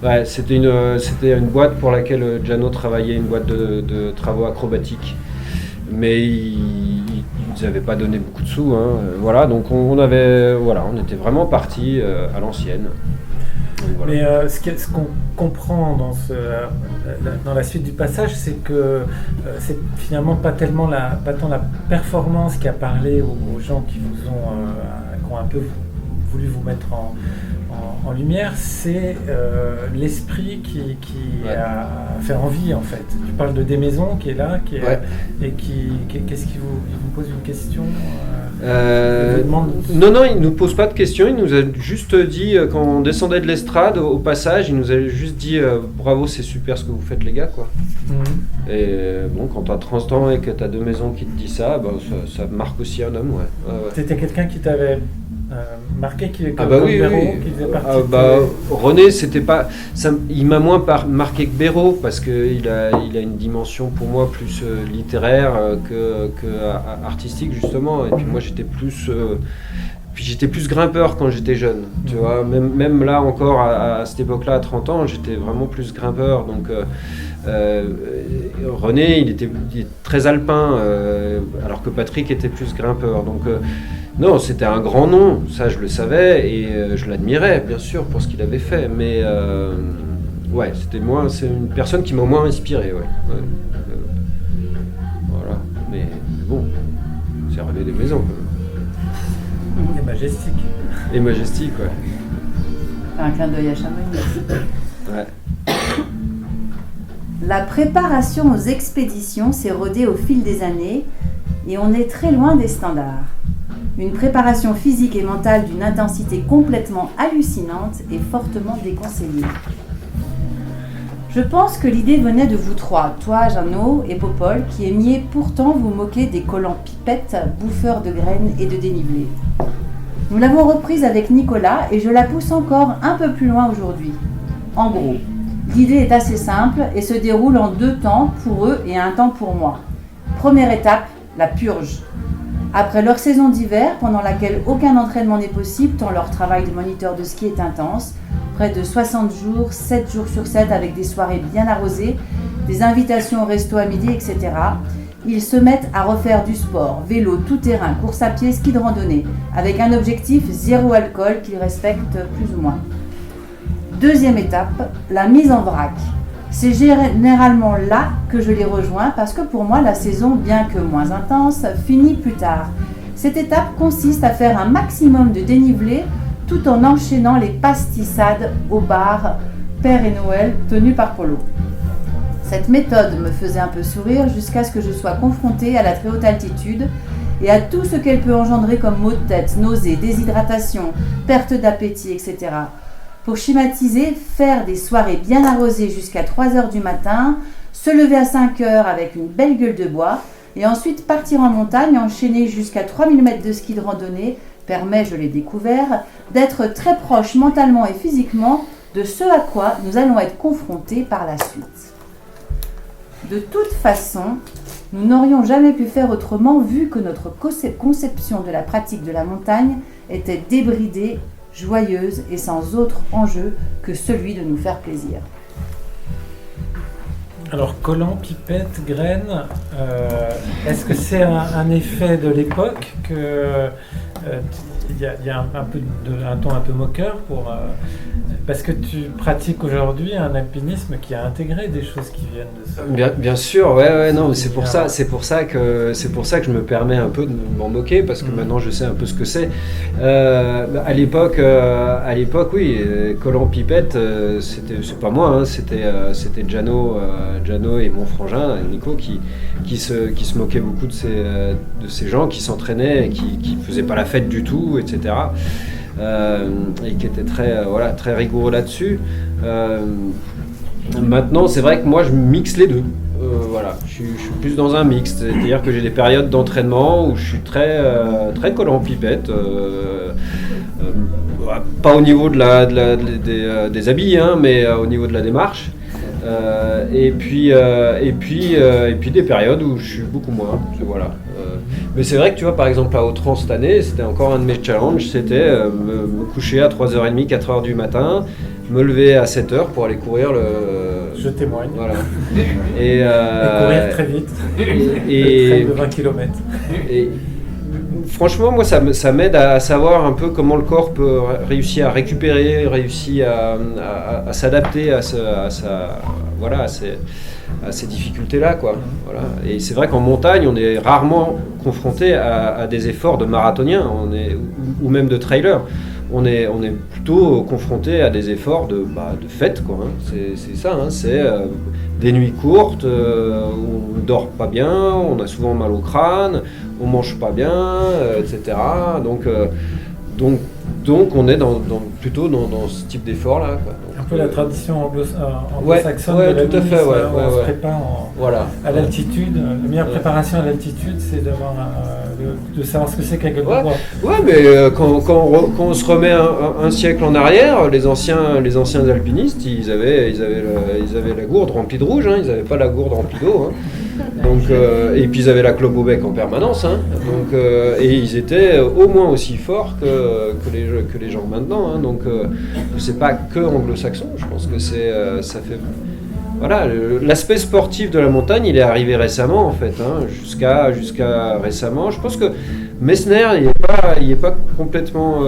Ouais, c'était une boîte pour laquelle Giano travaillait, une boîte de travaux acrobatiques. Mais ils n'avaient pas donné beaucoup de sous, hein. Voilà, donc on était vraiment partis à l'ancienne. Donc, voilà. Mais ce qu'on comprend dans la suite du passage, c'est que c'est finalement pas tant la performance qui a parlé aux gens qui ont un peu voulu vous mettre en lumière, c'est l'esprit qui Ouais. a fait envie en fait. Tu parles de des maisons qui est là, Ouais. et qu'est-ce qui vous pose une question Non, il nous pose pas de questions. Il nous a juste dit quand on descendait de l'estrade, au passage, il nous a juste dit bravo, c'est super ce que vous faites les gars quoi. Mhm. Et bon, quand t'as 30 ans et que t'as 2 maisons qui te disent ça, ça marque aussi un homme, ouais. C'était quelqu'un qui t'avait marqué qu'il est Ah comme bah oui, Béraud, oui. qui faisait partie Ah bah, René, c'était pas, ça, il m'a moins marqué que Béraud parce qu'il a une dimension pour moi plus littéraire que artistique justement. Et puis moi j'étais plus grimpeur quand j'étais jeune. Tu vois, même là encore à cette époque-là, à 30 ans, j'étais vraiment plus grimpeur. Donc René, il est très alpin, alors que Patrick était plus grimpeur. Donc non, c'était un grand nom, ça je le savais et je l'admirais bien sûr pour ce qu'il avait fait, mais ouais, c'est une personne qui m'a moins inspiré, ouais. Voilà, mais bon, c'est rêvé des maisons quand même. Et majestique. Et majestique, ouais. Un clin d'œil à Chamonix. Ouais. La préparation aux expéditions s'est rodée au fil des années et on est très loin des standards. Une préparation physique et mentale d'une intensité complètement hallucinante et fortement déconseillée. Je pense que l'idée venait de vous trois, toi, Jeannot et Popol, qui aimiez pourtant vous moquer des collants pipettes, bouffeurs de graines et de dénivelé. Nous l'avons reprise avec Nicolas et je la pousse encore un peu plus loin aujourd'hui. En gros, l'idée est assez simple et se déroule en 2 temps pour eux et un temps pour moi. Première étape, la purge. Après leur saison d'hiver, pendant laquelle aucun entraînement n'est possible tant leur travail de moniteur de ski est intense, près de 60 jours, 7 jours sur 7 avec des soirées bien arrosées, des invitations au resto à midi, etc. Ils se mettent à refaire du sport, vélo, tout-terrain, course à pied, ski de randonnée, avec un objectif 0 alcool qu'ils respectent plus ou moins. Deuxième étape, la mise en vrac. C'est généralement là que je les rejoins parce que pour moi la saison, bien que moins intense, finit plus tard. Cette étape consiste à faire un maximum de dénivelé tout en enchaînant les pastissades au bar Père et Noël tenu par Polo. Cette méthode me faisait un peu sourire jusqu'à ce que je sois confrontée à la très haute altitude et à tout ce qu'elle peut engendrer comme maux de tête, nausées, déshydratation, perte d'appétit, etc. Pour schématiser, faire des soirées bien arrosées jusqu'à 3h du matin, se lever à 5h avec une belle gueule de bois et ensuite partir en montagne, enchaîner jusqu'à 3000 mètres de ski de randonnée, permet, je l'ai découvert, d'être très proche mentalement et physiquement de ce à quoi nous allons être confrontés par la suite. De toute façon, nous n'aurions jamais pu faire autrement vu que notre conception de la pratique de la montagne était débridée, joyeuse et sans autre enjeu que celui de nous faire plaisir. Alors, collant, pipette, graines, est-ce que c'est un effet de l'époque que il y a un ton un peu moqueur parce que tu pratiques aujourd'hui un alpinisme qui a intégré des choses qui viennent de ça. Bien sûr, ouais, non, mais c'est pour ça que je me permets un peu de m'en moquer parce que maintenant je sais un peu ce que c'est. À l'époque, oui, collant pipette, c'est pas moi, hein, c'était Gianno et mon frangin Nico qui se moquait beaucoup de ces gens qui s'entraînaient et qui faisaient pas la fête du tout, etc. Et qui était très rigoureux là-dessus. Maintenant, c'est vrai que moi, je mixe les deux. Je suis plus dans un mix, c'est-à-dire que j'ai des périodes d'entraînement où je suis très collant pipette. Pas au niveau des habits, hein, mais au niveau de la démarche. Et puis des périodes où je suis beaucoup moins. Voilà. Mais c'est vrai que tu vois, par exemple à Autran cette année, c'était encore un de mes challenges, c'était me coucher à 3h30, 4h du matin, me lever à 7h pour aller courir le... Je témoigne. Voilà. Et courir très vite. Et de 20 km. Et franchement, moi, ça m'aide à savoir un peu comment le corps peut réussir à récupérer, réussir à s'adapter à ces difficultés-là, quoi. Voilà. Et c'est vrai qu'en montagne, on est rarement confronté à des efforts de marathonien, ou même de trailer. On est plutôt confronté à des efforts de fête, quoi. Hein. C'est ça, hein. C'est des nuits courtes, où on dort pas bien, on a souvent mal au crâne, on mange pas bien, etc. Donc on est plutôt dans ce type d'effort-là, quoi. Un peu la tradition anglo-saxonne de l'alpinisme, on se prépare à l'altitude. La meilleure préparation à l'altitude, c'est d'avoir de savoir ce que c'est qu'un gueule de Ouais. bois. Ouais, mais quand on se remet un siècle en arrière, les anciens alpinistes, ils avaient la gourde remplie de rouge, hein, ils n'avaient pas la gourde remplie d'eau. Hein. Donc, et puis ils avaient la clope au bec en permanence. Hein. Donc, et ils étaient au moins aussi forts que les gens maintenant. Hein. Donc c'est pas que anglo-saxon, je pense que ça fait... Voilà, l'aspect sportif de la montagne, il est arrivé récemment en fait, hein, jusqu'à récemment. Je pense que Messner, il est pas complètement,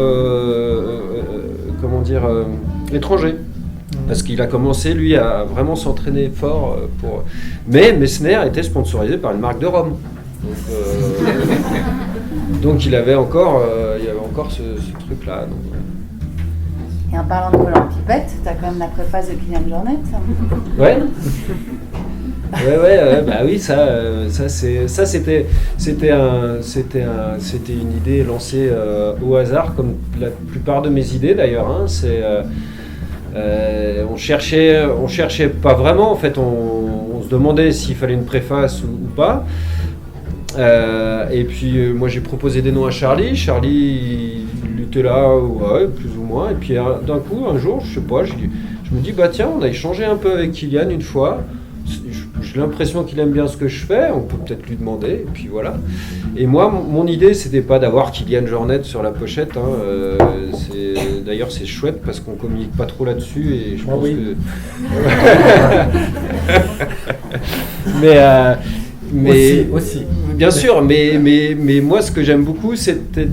étranger, parce qu'il a commencé lui à vraiment s'entraîner fort Mais Messner était sponsorisé par une marque de rhum, donc il avait encore ce truc-là. Donc, Et en parlant de volant pipette, t'as quand même la préface de Kylian Jornet. Ouais. Ouais, bah oui, c'était une idée lancée au hasard, comme la plupart de mes idées d'ailleurs. Hein. On cherchait pas vraiment, en fait, on se demandait s'il fallait une préface ou pas. Et puis moi j'ai proposé des noms à Charlie. Charlie il était là, ouais, plus ou moins. Et puis d'un coup, un jour, je sais pas, je me dis bah tiens, on a échangé un peu avec Kylian une fois. J'ai l'impression qu'il aime bien ce que je fais, on peut peut-être lui demander, et puis voilà. Et moi, mon idée, c'était pas d'avoir Kylian Jornet sur la pochette. Hein. D'ailleurs, c'est chouette parce qu'on communique pas trop là-dessus, et je pense que. mais aussi. Bien sûr, mais moi, ce que j'aime beaucoup, c'était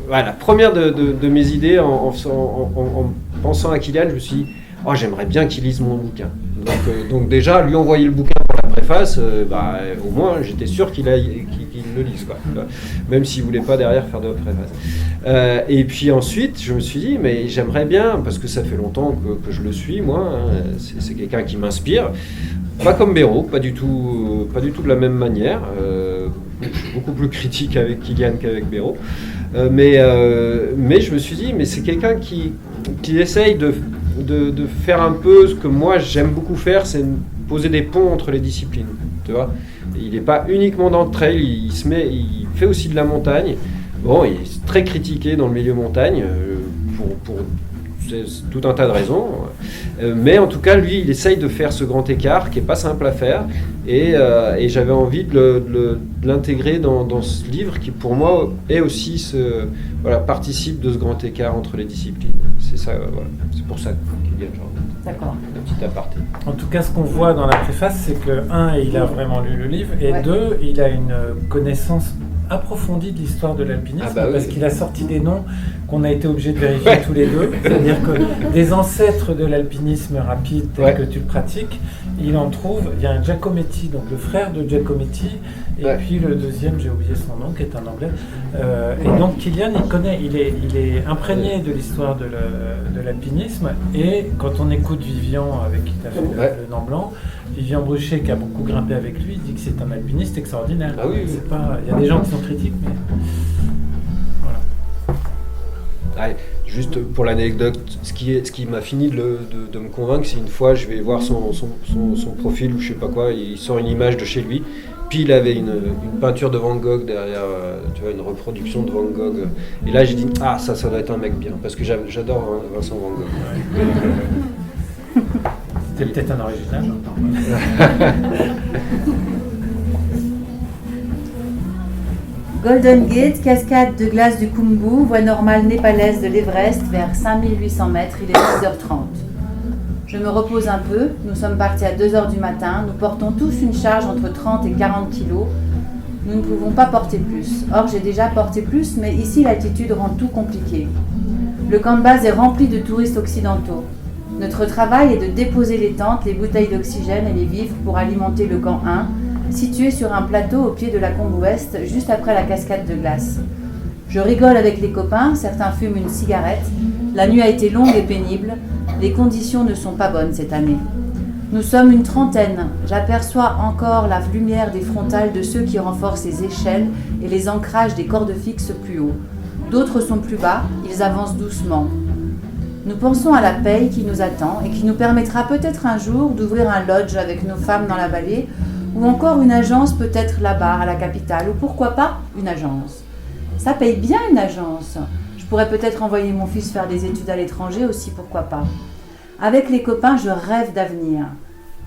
la première de mes idées, en pensant à Kylian, je me suis dit, oh, j'aimerais bien qu'il lise mon bouquin. Donc déjà, lui envoyer le bouquin pour la préface, au moins, j'étais sûr qu'il le lise, quoi. Même s'il ne voulait pas derrière faire de préface. Et puis ensuite, je me suis dit, mais j'aimerais bien, parce que ça fait longtemps que je le suis, moi, hein, c'est quelqu'un qui m'inspire. Pas comme Béraud, pas du tout de la même manière. Je suis beaucoup plus critique avec Kylian qu'avec Béraud. Mais je me suis dit, mais c'est quelqu'un qui essaye de faire un peu ce que moi j'aime beaucoup faire, c'est poser des ponts entre les disciplines. Tu vois, il n'est pas uniquement dans le trail, il fait aussi de la montagne. Bon, il est très critiqué dans le milieu montagne pour tout un tas de raisons, mais en tout cas lui il essaye de faire ce grand écart qui est pas simple à faire, et j'avais envie de l'intégrer dans ce livre qui pour moi est aussi participe de ce grand écart entre les disciplines. C'est ça, voilà. C'est pour ça qu'il y a genre D'accord. un petit aparté. En tout cas, ce qu'on voit dans la préface, c'est que il a vraiment lu le livre, et Ouais. 2, il a une connaissance approfondie de l'histoire de l'alpinisme, parce qu'il a sorti des noms qu'on a été obligés de vérifier tous les deux. C'est-à-dire que des ancêtres de l'alpinisme rapide tel que tu le pratiques, il en trouve. Il y a un Giacometti, donc le frère de Giacometti, et puis le deuxième, j'ai oublié son nom, qui est un anglais. Et donc Kylian, il est imprégné de l'histoire de l'alpinisme. Et quand on écoute Vivian, avec qui tu as fait le Nant Blanc, Vivian Bruchet, qui a beaucoup grimpé avec lui, dit que c'est un alpiniste extraordinaire. Ah oui. C'est pas, il y a des gens qui sont critiques, mais voilà. Ah, juste pour l'anecdote, ce qui m'a fini de me convaincre, c'est une fois je vais voir son profil ou je sais pas quoi, il sort une image de chez lui, puis il avait une peinture de Van Gogh derrière, tu vois, une reproduction de Van Gogh. Et là j'ai dit, ah ça doit être un mec bien, parce que j'adore Vincent Van Gogh. C'était peut-être un original, j'entends. Golden Gate, cascade de glace du Khumbu, voie normale népalaise de l'Everest vers 5800 mètres, il est 10h30. Je me repose un peu, nous sommes partis à 2h du matin, nous portons tous une charge entre 30 et 40 kilos. Nous ne pouvons pas porter plus. Or, j'ai déjà porté plus, mais ici l'altitude rend tout compliqué. Le camp de base est rempli de touristes occidentaux. Notre travail est de déposer les tentes, les bouteilles d'oxygène et les vivres pour alimenter le camp 1, situé sur un plateau au pied de la combe ouest, juste après la cascade de glace. Je rigole avec les copains, certains fument une cigarette. La nuit a été longue et pénible. Les conditions ne sont pas bonnes cette année. Nous sommes une trentaine. J'aperçois encore la lumière des frontales de ceux qui renforcent les échelles et les ancrages des cordes fixes plus haut. D'autres sont plus bas, ils avancent doucement. Nous pensons à la paye qui nous attend et qui nous permettra peut-être un jour d'ouvrir un lodge avec nos femmes dans la vallée Ou encore une agence peut-être là-bas, à la capitale. Ou pourquoi pas une agence. Ça paye bien une agence. Je pourrais peut-être envoyer mon fils faire des études à l'étranger aussi, pourquoi pas. Avec les copains, je rêve d'avenir.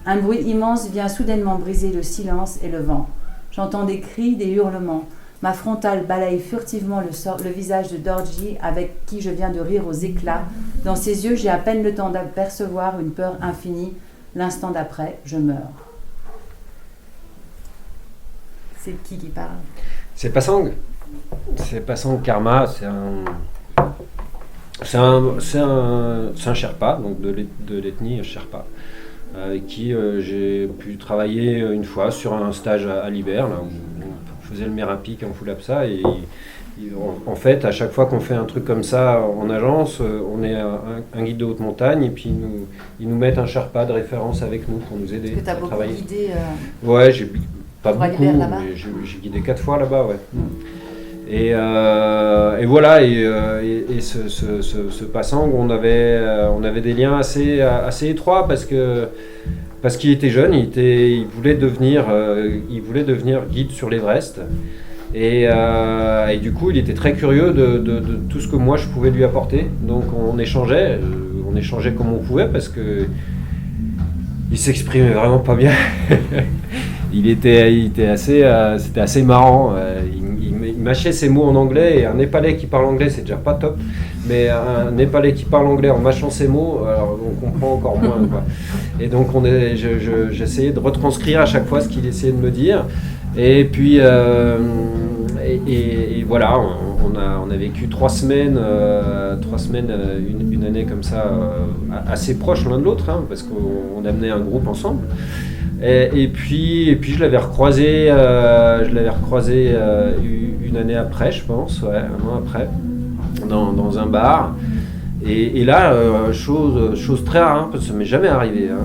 Un bruit immense vient soudainement briser le silence et le vent. J'entends des cris, des hurlements. Ma frontale balaye furtivement le visage de Dorji avec qui je viens de rire aux éclats. Dans ses yeux, j'ai à peine le temps d'apercevoir une peur infinie. L'instant d'après, je meurs. C'est qui parle? C'est Pasang. C'est Pasang Karma. C'est un Sherpa, donc de l'ethnie Sherpa, avec qui j'ai pu travailler une fois sur un stage à Libère, là où on faisait le Merapic en Fulapsa. Et en fait, à chaque fois qu'on fait un truc comme ça en agence, on est un guide de haute montagne et puis ils nous mettent un Sherpa de référence avec nous pour nous aider Est-ce que tu as beaucoup travailler. guidé Ouais, j'ai pas beaucoup, là-bas. mais j'ai guidé 4 fois là-bas, ouais. Et voilà, et ce Pasang, on avait des liens assez étroits parce qu'il était jeune, il voulait devenir guide sur l'Everest. Et du coup, il était très curieux de tout ce que moi je pouvais lui apporter. Donc on échangeait comme on pouvait parce que il s'exprimait vraiment pas bien. C'était assez marrant. Il mâchait ses mots en anglais, et un Népalais qui parle anglais, c'est déjà pas top. Mais un Népalais qui parle anglais en mâchant ses mots, alors on comprend encore moins, quoi. Et donc j'essayais de retranscrire à chaque fois ce qu'il essayait de me dire. Et puis et voilà, on a vécu 3 semaines, une année comme ça, assez proches l'un de l'autre, hein, parce qu'on amenait un groupe ensemble. Et puis je l'avais recroisé une année après, je pense, ouais, un an après, dans un bar. Et là, chose très rare, hein, parce que ça m'est jamais arrivé. Hein,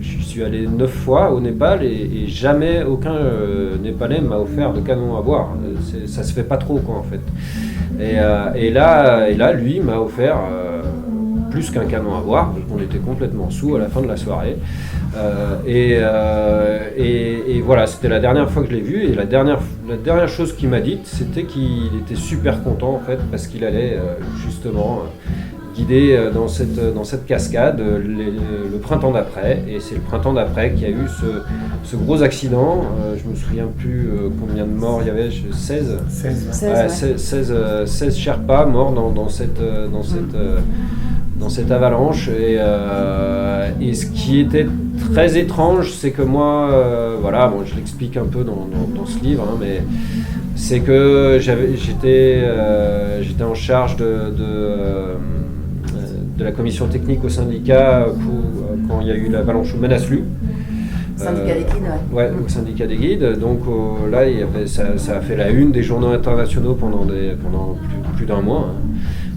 je suis allé 9 fois au Népal et jamais aucun Népalais m'a offert de canon à boire. Ça se fait pas trop, quoi, en fait. Et là, lui m'a offert plus qu'un canon à boire. On était complètement sous à la fin de la soirée. Et voilà, c'était la dernière fois que je l'ai vu. Et la dernière chose qu'il m'a dite, c'était qu'il était super content, en fait, parce qu'il allait justement guider dans cette cascade le printemps d'après. Et c'est le printemps d'après qu'il y a eu ce gros accident. Je me souviens plus combien de morts il y avait, 16 Sherpas morts dans cette avalanche. Et ce qui était très étrange, c'est que moi, voilà, bon, je l'explique un peu dans ce livre, hein, mais c'est que j'étais en charge de la commission technique au syndicat quand il y a eu l'avalanche au Manaslu. Syndicat des guides, ouais. Ouais, au syndicat des guides. Donc là, ça a fait la une des journaux internationaux pendant plus d'un mois. Hein.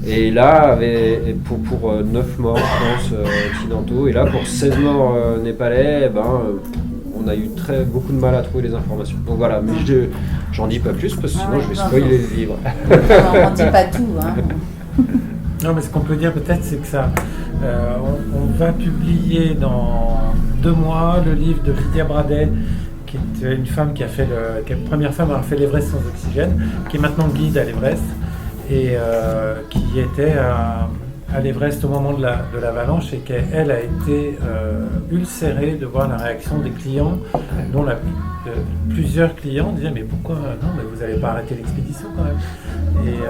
Et là, pour 9 morts, je pense, occidentaux, et là, pour 16 morts népalais, on a eu beaucoup de mal à trouver les informations. Donc voilà, mais j'en dis pas plus, parce que sinon je vais spoiler le livre. On ne dit pas tout. Hein. Non, mais ce qu'on peut dire peut-être, c'est que ça, on va publier dans 2 mois le livre de Lydia Bradet, qui est une femme qui est la première femme à avoir fait l'Everest sans oxygène, qui est maintenant guide à l'Everest, et qui était à l'Everest au moment de l'avalanche, et qu'elle a été ulcérée de voir la réaction des clients, dont plusieurs clients disaient « mais pourquoi non, mais vous n'avez pas arrêté l'expédition quand même ?» Et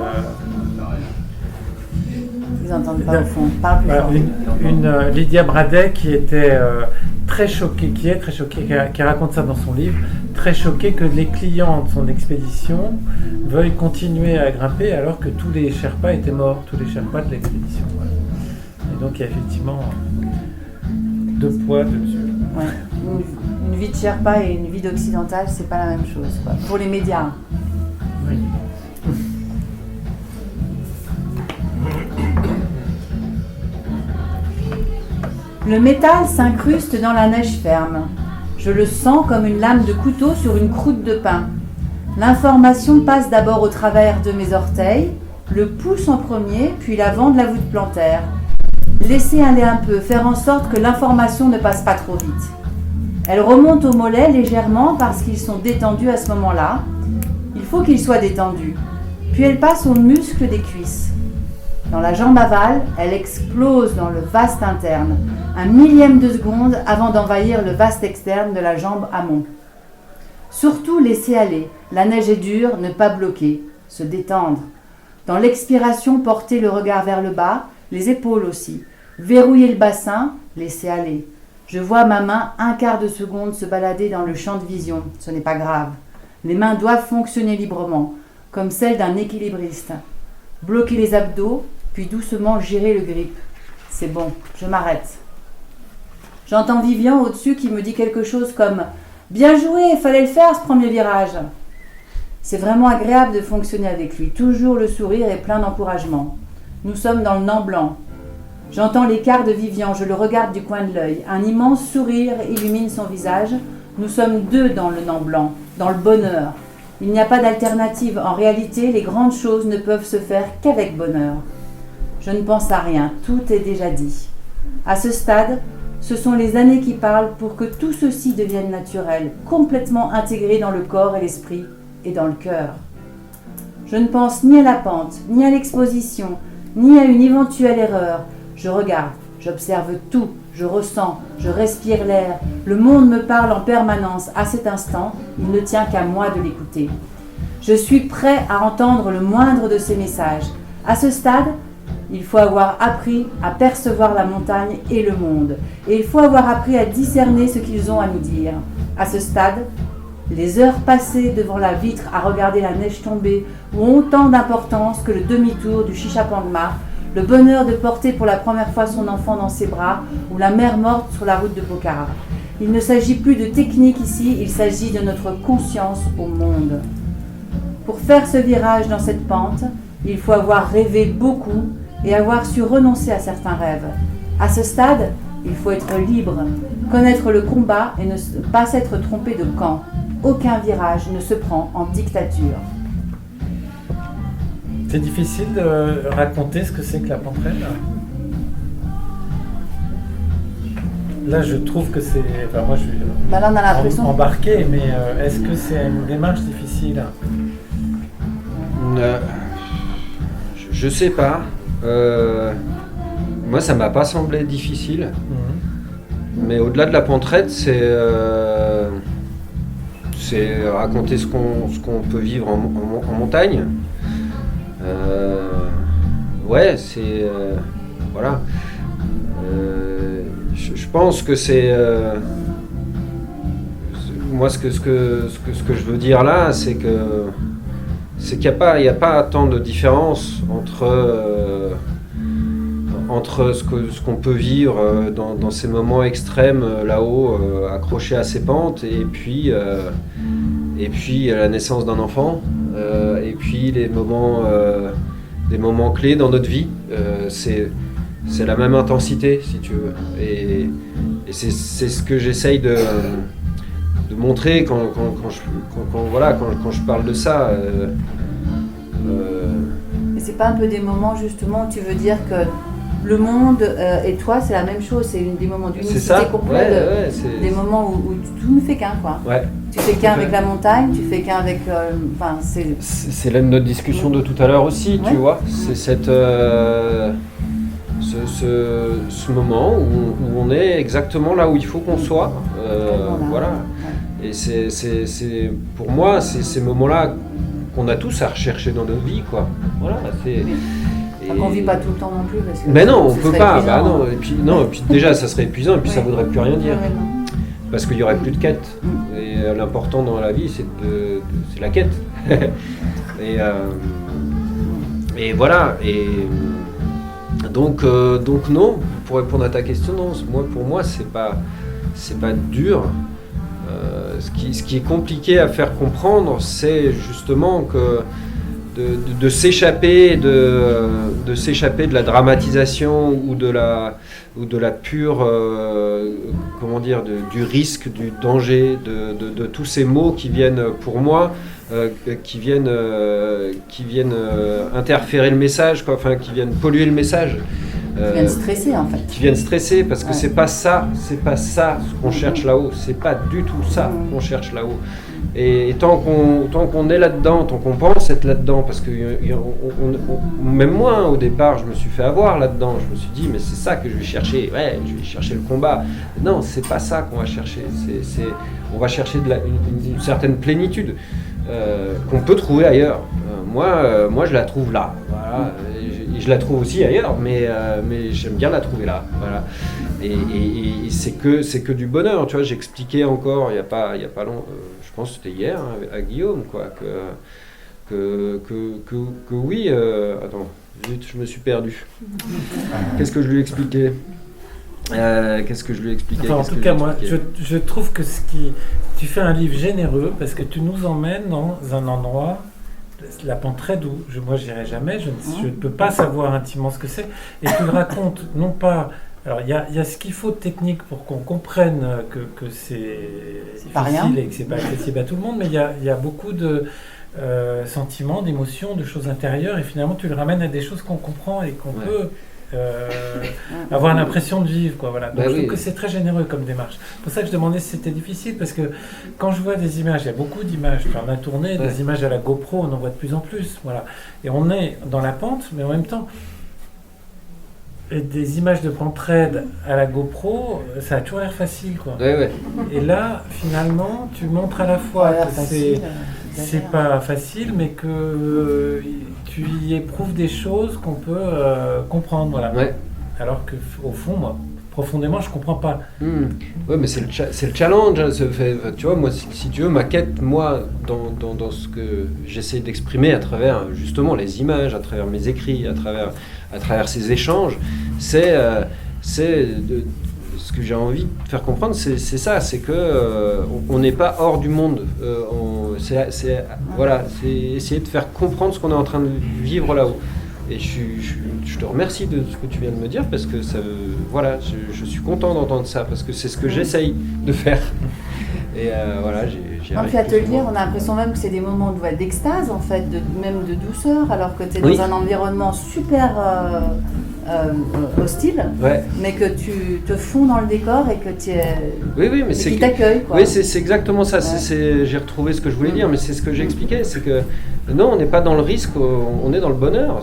ils n'entendent pas au fond. Parle plus fort. Une Lydia Bradet qui était très choquée, qui raconte ça dans son livre, très choquée que les clients de son expédition veuillent continuer à grimper alors que tous les Sherpas étaient morts, tous les Sherpas de l'expédition. Voilà. Et donc il y a effectivement 2 poids, 2 mesures. Ouais. Une vie de Sherpa et une vie d'occidental, c'est pas la même chose, quoi. Pour les médias. Oui. Le métal s'incruste dans la neige ferme. Je le sens comme une lame de couteau sur une croûte de pain. L'information passe d'abord au travers de mes orteils, le pouce en premier, puis l'avant de la voûte plantaire. Laisser aller un peu, faire en sorte que l'information ne passe pas trop vite. Elle remonte au mollet légèrement parce qu'ils sont détendus à ce moment-là. Il faut qu'ils soient détendus. Puis elle passe aux muscles des cuisses. Dans la jambe aval, elle explose dans le vaste interne, 1/1000e de seconde avant d'envahir le vaste externe de la jambe amont. Surtout laisser aller, la neige est dure, ne pas bloquer, se détendre. Dans l'expiration, porter le regard vers le bas, les épaules aussi. Verrouiller le bassin, laisser aller. Je vois ma main 1/4 de seconde se balader dans le champ de vision, ce n'est pas grave. Les mains doivent fonctionner librement, comme celles d'un équilibriste. Bloquer les abdos, puis doucement gérer le grip. C'est bon, je m'arrête. J'entends Vivian au-dessus qui me dit quelque chose comme « Bien joué, il fallait le faire ce premier virage !» C'est vraiment agréable de fonctionner avec lui, toujours le sourire et plein d'encouragement. Nous sommes dans le Nant Blanc. J'entends l'écart de Vivian, je le regarde du coin de l'œil. Un immense sourire illumine son visage. Nous sommes deux dans le Nant Blanc, dans le bonheur. Il n'y a pas d'alternative. En réalité, les grandes choses ne peuvent se faire qu'avec bonheur. Je ne pense à rien, tout est déjà dit. À ce stade, ce sont les années qui parlent pour que tout ceci devienne naturel, complètement intégré dans le corps et l'esprit et dans le cœur. Je ne pense ni à la pente, ni à l'exposition, ni à une éventuelle erreur. Je regarde, j'observe tout, je ressens, je respire l'air. Le monde me parle en permanence. À cet instant, il ne tient qu'à moi de l'écouter. Je suis prêt à entendre le moindre de ces messages. À ce stade, il faut avoir appris à percevoir la montagne et le monde. Et il faut avoir appris à discerner ce qu'ils ont à nous dire. À ce stade, les heures passées devant la vitre à regarder la neige tomber ont autant d'importance que le demi-tour du Chicha Pandma, le bonheur de porter pour la première fois son enfant dans ses bras ou la mer morte sur la route de Pokhara. Il ne s'agit plus de technique ici, il s'agit de notre conscience au monde. Pour faire ce virage dans cette pente, il faut avoir rêvé beaucoup et avoir su renoncer à certains rêves. À ce stade, il faut être libre, connaître le combat et ne pas s'être trompé de camp. Aucun virage ne se prend en dictature. C'est difficile de raconter ce que c'est que la pentraide. Là, je trouve que c'est... Enfin, moi, je suis Là, on a l'impression... embarqué, mais est-ce que c'est une démarche difficile ? Je sais pas. Moi, ça m'a pas semblé difficile. Mais au-delà de la pentraide, c'est raconter ce qu'on peut vivre en montagne. Ouais, c'est... voilà. Je pense que c'est... moi, ce que je veux dire là, c'est qu'il n'y a pas tant de différence entre ce qu'on peut vivre dans ces moments extrêmes là-haut, accroché à ces pentes, et puis la naissance d'un enfant, et puis les moments clés dans notre vie. C'est la même intensité, si tu veux. Et c'est ce que j'essaye de montrer quand je parle de ça. Et c'est pas un peu des moments justement où tu veux dire que le monde et toi c'est la même chose, c'est des moments d'unicité complète, des moments où tout ne fait qu'un, quoi. Ouais. Tu fais qu'un avec la montagne, tu fais qu'un avec... c'est là notre discussion de tout à l'heure aussi, tu vois. C'est cette... ce moment où on est exactement là où il faut qu'on soit. Voilà. Et c'est pour moi, c'est ces moments-là qu'on a tous à rechercher dans notre vie, quoi. Voilà, c'est... On ne vit pas tout le temps non plus. Parce que mais non, on peut pas. Bah non. Et puis déjà, ça serait épuisant, et puis ça voudrait plus rien dire. Parce qu'il y aurait plus de quête. Et l'important dans la vie, c'est la quête. Et voilà. Et donc non. Pour répondre à ta question, non. Pour moi, c'est pas dur. Ce qui est compliqué à faire comprendre, c'est justement que de s'échapper de la dramatisation ou de la pure du risque, du danger, de tous ces mots qui viennent pour moi qui viennent interférer le message, quoi, enfin qui viennent polluer le message. Qui viennent stresser en fait. Qui viennent stresser parce que Ouais. c'est pas ça ce qu'on cherche là-haut. C'est pas du tout ça qu'on cherche là-haut. Et tant qu'on est là-dedans, tant qu'on pense être là-dedans, parce que même moi, au départ, je me suis fait avoir là-dedans. Je me suis dit, mais c'est ça que je vais chercher. Ouais, je vais chercher le combat. Non, c'est pas ça qu'on va chercher. On va chercher une certaine plénitude qu'on peut trouver ailleurs. Moi, je la trouve là. Voilà. Je la trouve aussi ailleurs, mais j'aime bien la trouver là. Voilà. Et c'est que du bonheur. Tu vois, j'expliquais encore il y a pas longtemps. Je pense que c'était hier hein, à Guillaume, quoi, que oui. Attends, zut, je me suis perdu. Qu'est-ce que je lui expliquais Enfin, en tout cas, moi, je trouve que tu fais un livre généreux parce que tu nous emmènes dans un endroit, la Pentraide, où moi j'irai jamais, je ne peux pas savoir intimement ce que c'est, et tu le racontes non pas. Alors il y a ce qu'il faut de technique pour qu'on comprenne que c'est difficile et que c'est pas accessible à tout le monde, mais il y a beaucoup de sentiments, d'émotions, de choses intérieures, et finalement tu le ramènes à des choses qu'on comprend et qu'on peut avoir l'impression de vivre, quoi. Voilà. Donc je trouve que c'est très généreux comme démarche. C'est pour ça que je demandais si c'était difficile, parce que quand je vois des images, il y a beaucoup d'images, on a tourné des images à la GoPro, on en voit de plus en plus, voilà. Et on est dans la pente, mais en même temps, des images de Pentraide à la GoPro, ça a toujours l'air facile, quoi. Et là, finalement, tu montres à la fois que c'est pas facile, mais que tu y éprouves des choses qu'on peut comprendre, voilà. Alors que au fond, moi, profondément, je comprends pas. Ouais, mais c'est le challenge. Hein, tu vois, moi, si tu veux, ma quête, moi, dans ce que j'essaie d'exprimer à travers justement les images, à travers mes écrits, à travers ces échanges, c'est ce que j'ai envie de faire comprendre, c'est ça, c'est que on n'est pas hors du monde. C'est essayer de faire comprendre ce qu'on est en train de vivre là-haut. Et je te remercie de ce que tu viens de me dire, parce que je suis content d'entendre ça, parce que c'est ce que j'essaye de faire. Et j'y arrive. Puis à te le dire, on a l'impression même que c'est des moments d'extase, en fait, même de douceur, alors que tu es dans un environnement super hostile, mais que tu te fonds dans le décor et que tu es... qui t'accueille, quoi. Oui, c'est exactement ça. J'ai retrouvé ce que je voulais dire, mais c'est ce que j'expliquais, c'est que non, on n'est pas dans le risque, on est dans le bonheur.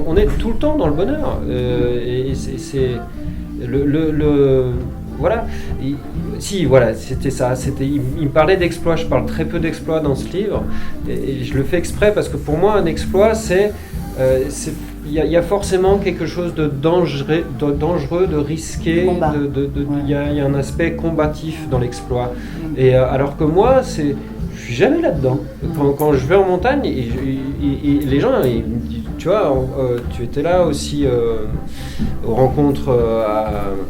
On est tout le temps dans le bonheur. Et c'est voilà. C'était ça. Il me parlait d'exploit. Je parle très peu d'exploit dans ce livre, et je le fais exprès parce que pour moi, un exploit, il y a forcément quelque chose de dangereux, de risqué. Il y a un aspect combatif dans l'exploit. Et alors que moi, je suis jamais là-dedans. Quand je vais en montagne, et les gens, tu vois, tu étais là aussi aux rencontres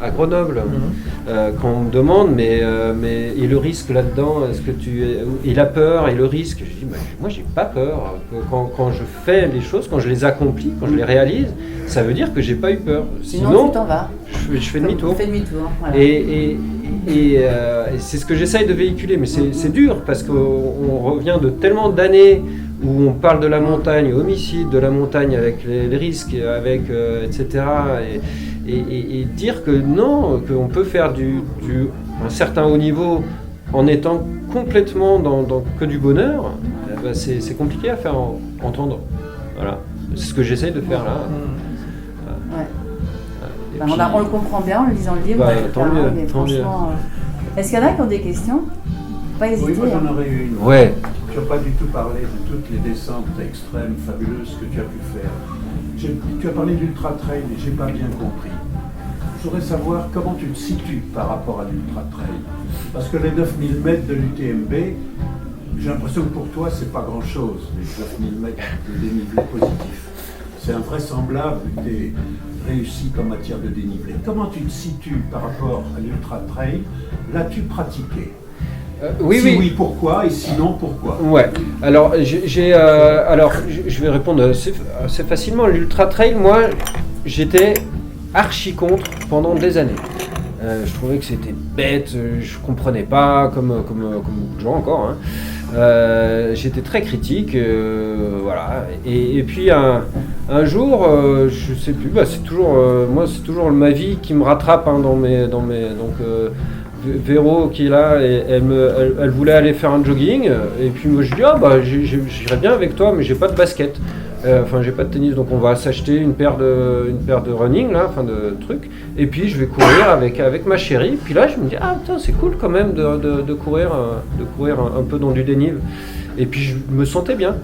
à Grenoble, quand on me demande, mais et le risque là-dedans, et la peur et le risque, je dis, moi j'ai pas peur. Quand je fais les choses, quand je les accomplis, quand je les réalise, ça veut dire que j'ai pas eu peur. Sinon tu t'en vas. Je fais demi-tour. Voilà. Et c'est ce que j'essaye de véhiculer, mais c'est dur parce qu'on revient de tellement d'années où on parle de la montagne, homicide, de la montagne avec les risques, avec etc. Et dire que non, qu'on peut faire un certain haut niveau en étant complètement dans que du bonheur, c'est compliqué à faire entendre. Voilà, c'est ce que j'essaye de faire là. On le comprend bien en lisant le livre. Tant mieux. Est-ce qu'il y en a qui ont des questions? Pas hésiter. Oui, moi j'en aurais eu une. Ouais. Tu n'as pas du tout parlé de toutes les descentes extrêmes, fabuleuses que tu as pu faire. Tu as parlé d'ultra trail, mais je n'ai pas bien compris. Je voudrais savoir comment tu te situes par rapport à l'ultra trail. Parce que les 9000 mètres de l'UTMB, j'ai l'impression que pour toi, c'est pas grand-chose, les 9000 mètres de dénivelé positif. C'est invraisemblable que tu aies réussi en matière de dénivelé. Comment tu te situes par rapport à l'ultra trail? L'as-tu pratiqué? Oui, pourquoi? Et sinon, pourquoi? Ouais. Alors, je vais répondre assez facilement. L'ultra trail, moi, j'étais archi contre pendant des années. Je trouvais que c'était bête, je comprenais pas, comme beaucoup de gens encore. Hein. J'étais très critique, voilà. Et puis à un jour, je sais plus, c'est toujours, moi c'est toujours ma vie qui me rattrape hein, donc Véro qui est là, et elle voulait aller faire un jogging, et puis moi je dis j'irai bien avec toi, mais j'ai pas de basket, j'ai pas de tennis, donc on va s'acheter une paire de running là, de trucs, et puis je vais courir avec ma chérie. Puis là je me dis c'est cool quand même de courir un peu dans du dénive, et puis je me sentais bien.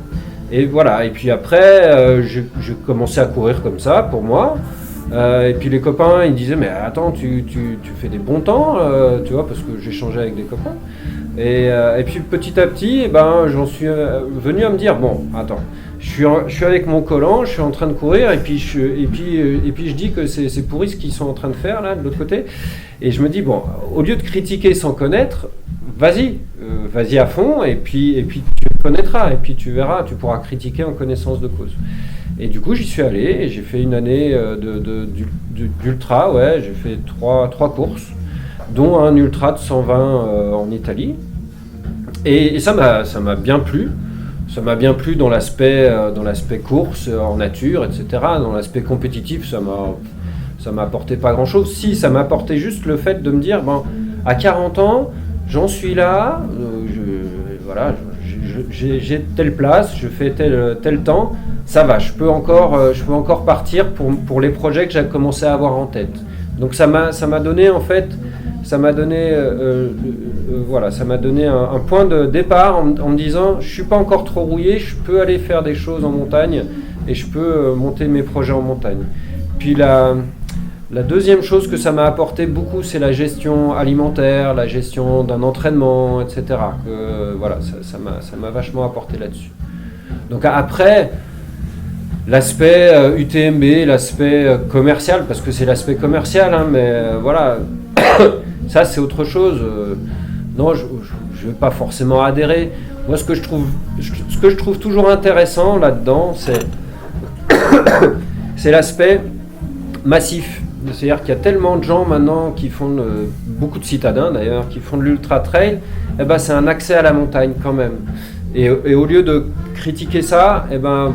Et voilà, et puis après, j'ai commencé à courir comme ça, pour moi. Et puis les copains, ils disaient, mais attends, tu fais des bons temps, tu vois, parce que j'échangeais avec des copains. Et puis petit à petit, j'en suis venu à me dire, bon, attends, je suis avec mon collant, je suis en train de courir, et puis je dis que c'est pourri ce qu'ils sont en train de faire, là, de l'autre côté. Et je me dis, bon, au lieu de critiquer sans connaître, vas-y à fond, et puis tu connaîtras, et puis tu verras, tu pourras critiquer en connaissance de cause. Et du coup, j'y suis allé, et j'ai fait une année d'ultra, j'ai fait trois courses, dont un ultra de 120 en Italie. Et ça m'a bien plu. Ça m'a bien plu dans l'aspect course, en nature, etc. Dans l'aspect compétitif, ça m'a apporté pas grand-chose. Si, ça m'a apporté juste le fait de me dire, à 40 ans, j'en suis là, j'ai telle place, je fais tel temps, ça va, je peux encore partir pour les projets que j'ai commencé à avoir en tête. Donc ça m'a donné en fait, ça m'a donné un point de départ en me disant, je suis pas encore trop rouillé, je peux aller faire des choses en montagne et je peux monter mes projets en montagne. Puis la deuxième chose que ça m'a apporté beaucoup, c'est la gestion alimentaire, la gestion d'un entraînement, etc. Ça m'a vachement apporté là-dessus. Donc après, l'aspect UTMB, l'aspect commercial, parce que c'est l'aspect commercial, hein, mais voilà, ça c'est autre chose. Non, je ne vais pas forcément adhérer. Moi, ce que je trouve toujours intéressant là-dedans, c'est l'aspect massif. C'est-à-dire qu'il y a tellement de gens maintenant qui font, beaucoup de citadins d'ailleurs, qui font de l'ultra trail, c'est un accès à la montagne quand même. Et au lieu de critiquer ça,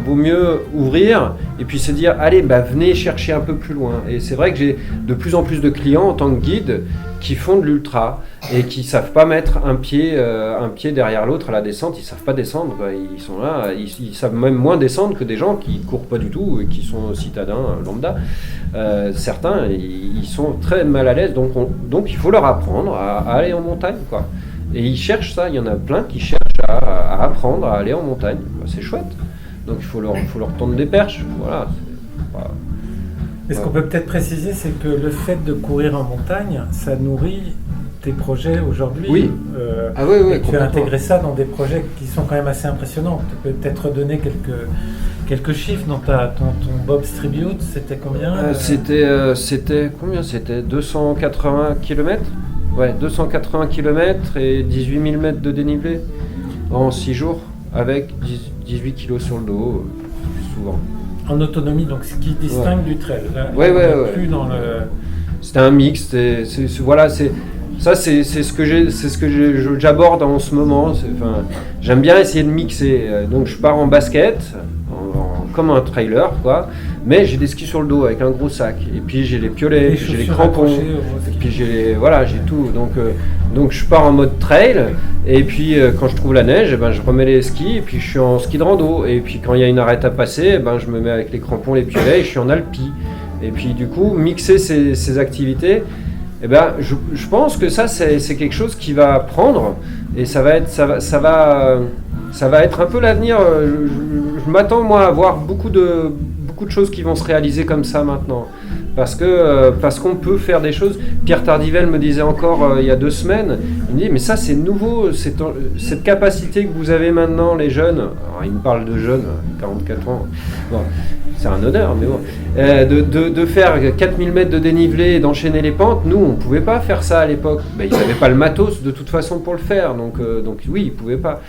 vaut mieux ouvrir et puis se dire, allez, venez chercher un peu plus loin. Et c'est vrai que j'ai de plus en plus de clients en tant que guide qui font de l'ultra et qui savent pas mettre un pied derrière l'autre à la descente. Ils savent pas descendre, ils sont là, ils savent même moins descendre que des gens qui courent pas du tout et qui sont citadins lambda. Certains, ils sont très mal à l'aise, donc il faut leur apprendre à aller en montagne, quoi. Et ils cherchent ça, il y en a plein qui cherchent à apprendre à aller en montagne. C'est chouette. Donc il faut leur tendre des perches. Voilà. Et ce qu'on peut peut-être préciser, c'est que le fait de courir en montagne, ça nourrit tes projets aujourd'hui. Oui. Et tu as intégré ça dans des projets qui sont quand même assez impressionnants. Tu peux peut-être donner quelques chiffres dans ton Bob's Tribute. C'était combien C'était combien? C'était 280 km. Ouais, 280 km et 18 000 mètres de dénivelé en 6 jours, avec 18 kg sur le dos, souvent. En autonomie, donc ce qui distingue du trail. Là, plus dans le... C'était un mix, c'est ce que j'aborde en ce moment. J'aime bien essayer de mixer. Donc je pars en basket, comme un trailer, quoi. Mais j'ai des skis sur le dos avec un gros sac. Et puis j'ai les piolets, j'ai les crampons. Et puis j'ai tout. Donc je pars en mode trail. Et puis quand je trouve la neige, je remets les skis. Et puis je suis en ski de rando. Et puis quand il y a une arête à passer, je me mets avec les crampons, les piolets. Et je suis en alpi. Et puis du coup, mixer ces activités, je pense que ça c'est quelque chose qui va prendre. Et ça va être un peu l'avenir. Je m'attends moi à voir beaucoup de choses qui vont se réaliser comme ça maintenant, parce qu'on peut faire des choses. Pierre Tardivelle me disait encore il y a 2 semaines, il me dit mais ça c'est nouveau, cette capacité que vous avez maintenant les jeunes. Alors il me parle de jeunes, 44 ans, bon, c'est un honneur, mais bon. de faire 4000 mètres de dénivelé et d'enchaîner les pentes. Nous, on ne pouvait pas faire ça à l'époque. Ben, ils n'avaient pas le matos de toute façon pour le faire, donc oui, ils ne pouvaient pas.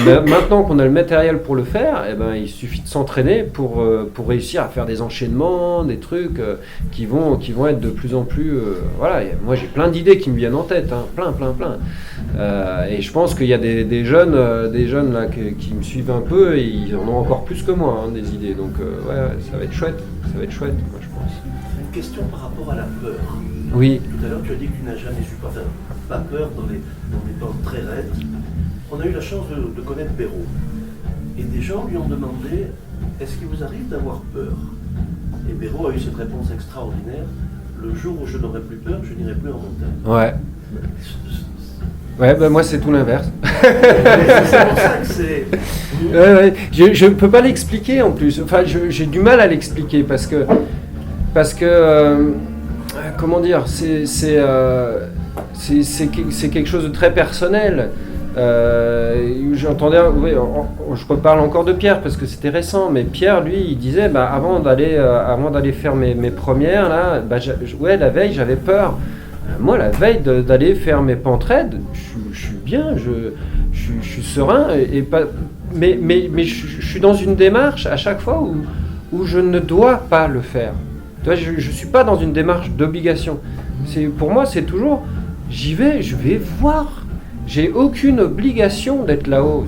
Maintenant qu'on a le matériel pour le faire, eh ben, il suffit de s'entraîner pour réussir à faire des enchaînements, des trucs qui vont être de plus en plus... voilà, moi j'ai plein d'idées qui me viennent en tête, hein, plein. Et je pense qu'il y a des jeunes là, qui me suivent un peu et ils en ont encore plus que moi, hein, des idées. Donc ouais, ça va être chouette. Ça va être chouette, moi, je pense. Une question par rapport à la peur. Oui. Tout à l'heure, tu as dit que tu n'as jamais eu pas peur dans des pentes très raides. On a eu la chance de connaître Béraud. Et des gens lui ont demandé, est-ce qu'il vous arrive d'avoir peur? Et Béraud a eu cette réponse extraordinaire, le jour où je n'aurai plus peur, je n'irai plus en montagne. Ouais. Ouais, ben moi c'est tout l'inverse. C'est pour ça que c'est... Ouais. Je peux pas l'expliquer en plus. Enfin, j'ai du mal à l'expliquer parce que comment dire, c'est quelque chose de très personnel. J'entendais, oui, je reparle encore de Pierre parce que c'était récent, mais Pierre, lui, il disait, bah, avant d'aller faire mes premières, là, bah, la veille, j'avais peur. Moi, la veille d'aller faire mes pentes raides, je suis bien, je suis serein, mais je suis dans une démarche à chaque fois où je ne dois pas le faire. Tu vois, je ne suis pas dans une démarche d'obligation. Pour moi, c'est toujours, j'y vais, je vais voir. J'ai aucune obligation d'être là-haut.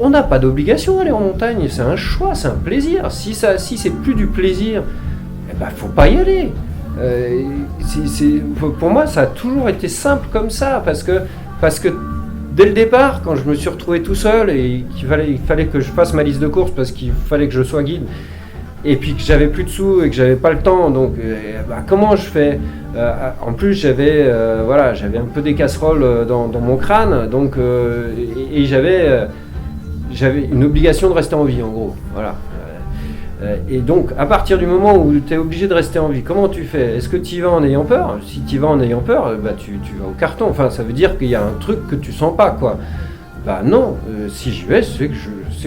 On n'a pas d'obligation d'aller en montagne, c'est un choix, c'est un plaisir. Si c'est plus du plaisir, eh ben, faut pas y aller. Pour moi, ça a toujours été simple comme ça, parce que dès le départ, quand je me suis retrouvé tout seul et il fallait que je fasse ma liste de courses parce qu'il fallait que je sois guide, et puis que j'avais plus de sous et que j'avais pas le temps, donc comment je fais? En plus, j'avais un peu des casseroles dans mon crâne, donc et j'avais une obligation de rester en vie, en gros. Voilà. Et donc, à partir du moment où tu es obligé de rester en vie, comment tu fais? Est-ce que tu y vas en ayant peur? Si tu y vas en ayant peur, bah, tu vas au carton. Enfin, ça veut dire qu'il y a un truc que tu sens pas, quoi. Bah non, si j'y vais, c'est que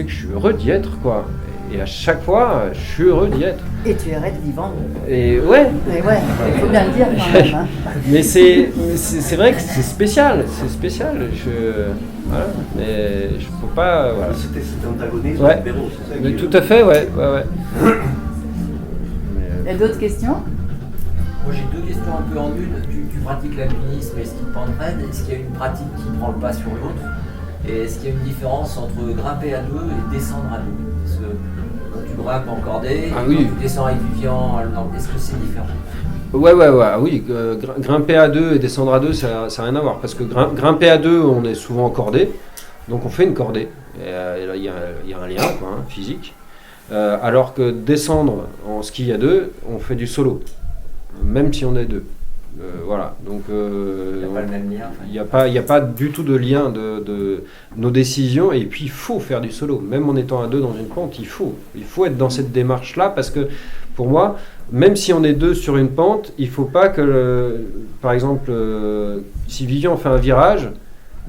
je suis heureux d'y être, quoi. Et à chaque fois, je suis heureux d'y être. Et tu es vivant. Et ouais. Et ouais, il faut bien le dire quand même. Hein. Mais c'est vrai que c'est spécial. Voilà, mais je peux pas. Voilà. C'était antagonisme ouais. avec Béraud, c'est ça? Mais tout à fait, ouais. Il y a d'autres questions? Moi j'ai deux questions un peu en une. Tu pratiques l'alpinisme et ski de pente raide. Est-ce qu'il y a une pratique qui prend le pas sur l'autre? Et est-ce qu'il y a une différence entre grimper à deux et descendre à deux? Parce que quand tu grimpes en cordée, ah, quand oui. tu descends avec Vivian, est-ce que c'est différent? Ouais, oui. Grimper à deux et descendre à deux, ça n'a rien à voir. Parce que grimper à deux, on est souvent en cordée. Donc on fait une cordée. Et là, il y a un lien quoi, hein, physique. Alors que descendre en ski à deux, on fait du solo. Même si on est deux. Voilà. Donc il n'y a pas le même lien. Il n'y a pas du tout de lien de nos décisions. Et puis il faut faire du solo. Même en étant à deux dans une pente, il faut être dans cette démarche-là. Parce que pour moi, même si on est deux sur une pente, il ne faut pas que, par exemple, si Vivian fait un virage,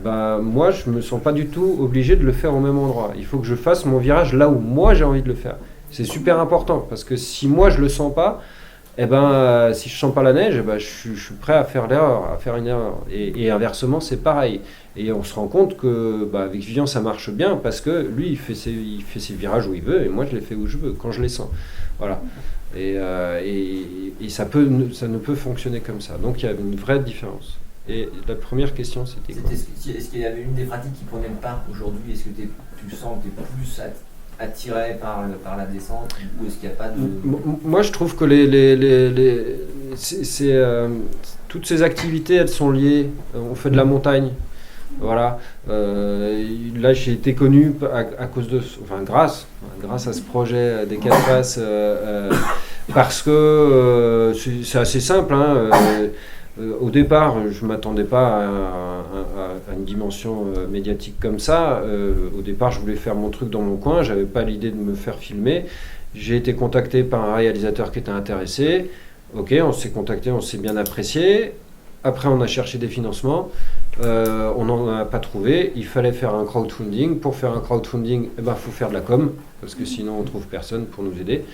bah, moi je ne me sens pas du tout obligé de le faire au même endroit. Il faut que je fasse mon virage là où moi j'ai envie de le faire. C'est super important parce que si moi je ne le sens pas, si je ne sens pas la neige, je suis prêt à faire une erreur. Et inversement, c'est pareil. Et on se rend compte que avec Vivian ça marche bien parce que lui il fait ses virages où il veut et moi je les fais où je veux, quand je les sens. Voilà. Et ça ne peut fonctionner comme ça. Donc il y a une vraie différence. Et la première question, c'était quoi? Est-ce qu'il y avait une des pratiques qui prenait le pas aujourd'hui? Est-ce que tu sens que tu es plus attiré par la descente ou est-ce qu'il n'y a pas de... Moi, je trouve que toutes ces activités, elles sont liées. On fait de la montagne. Voilà. Là, j'ai été connu à cause grâce à ce projet des 4 faces, parce que c'est assez simple. Hein, au départ, je ne m'attendais pas à une dimension médiatique comme ça. Au départ, je voulais faire mon truc dans mon coin. Je n'avais pas l'idée de me faire filmer. J'ai été contacté par un réalisateur qui était intéressé. Ok, on s'est contacté, on s'est bien apprécié. Après, on a cherché des financements. On n'en a pas trouvé. Il fallait faire un crowdfunding. Pour faire un crowdfunding, il faut faire de la com, parce que sinon on ne trouve personne pour nous aider.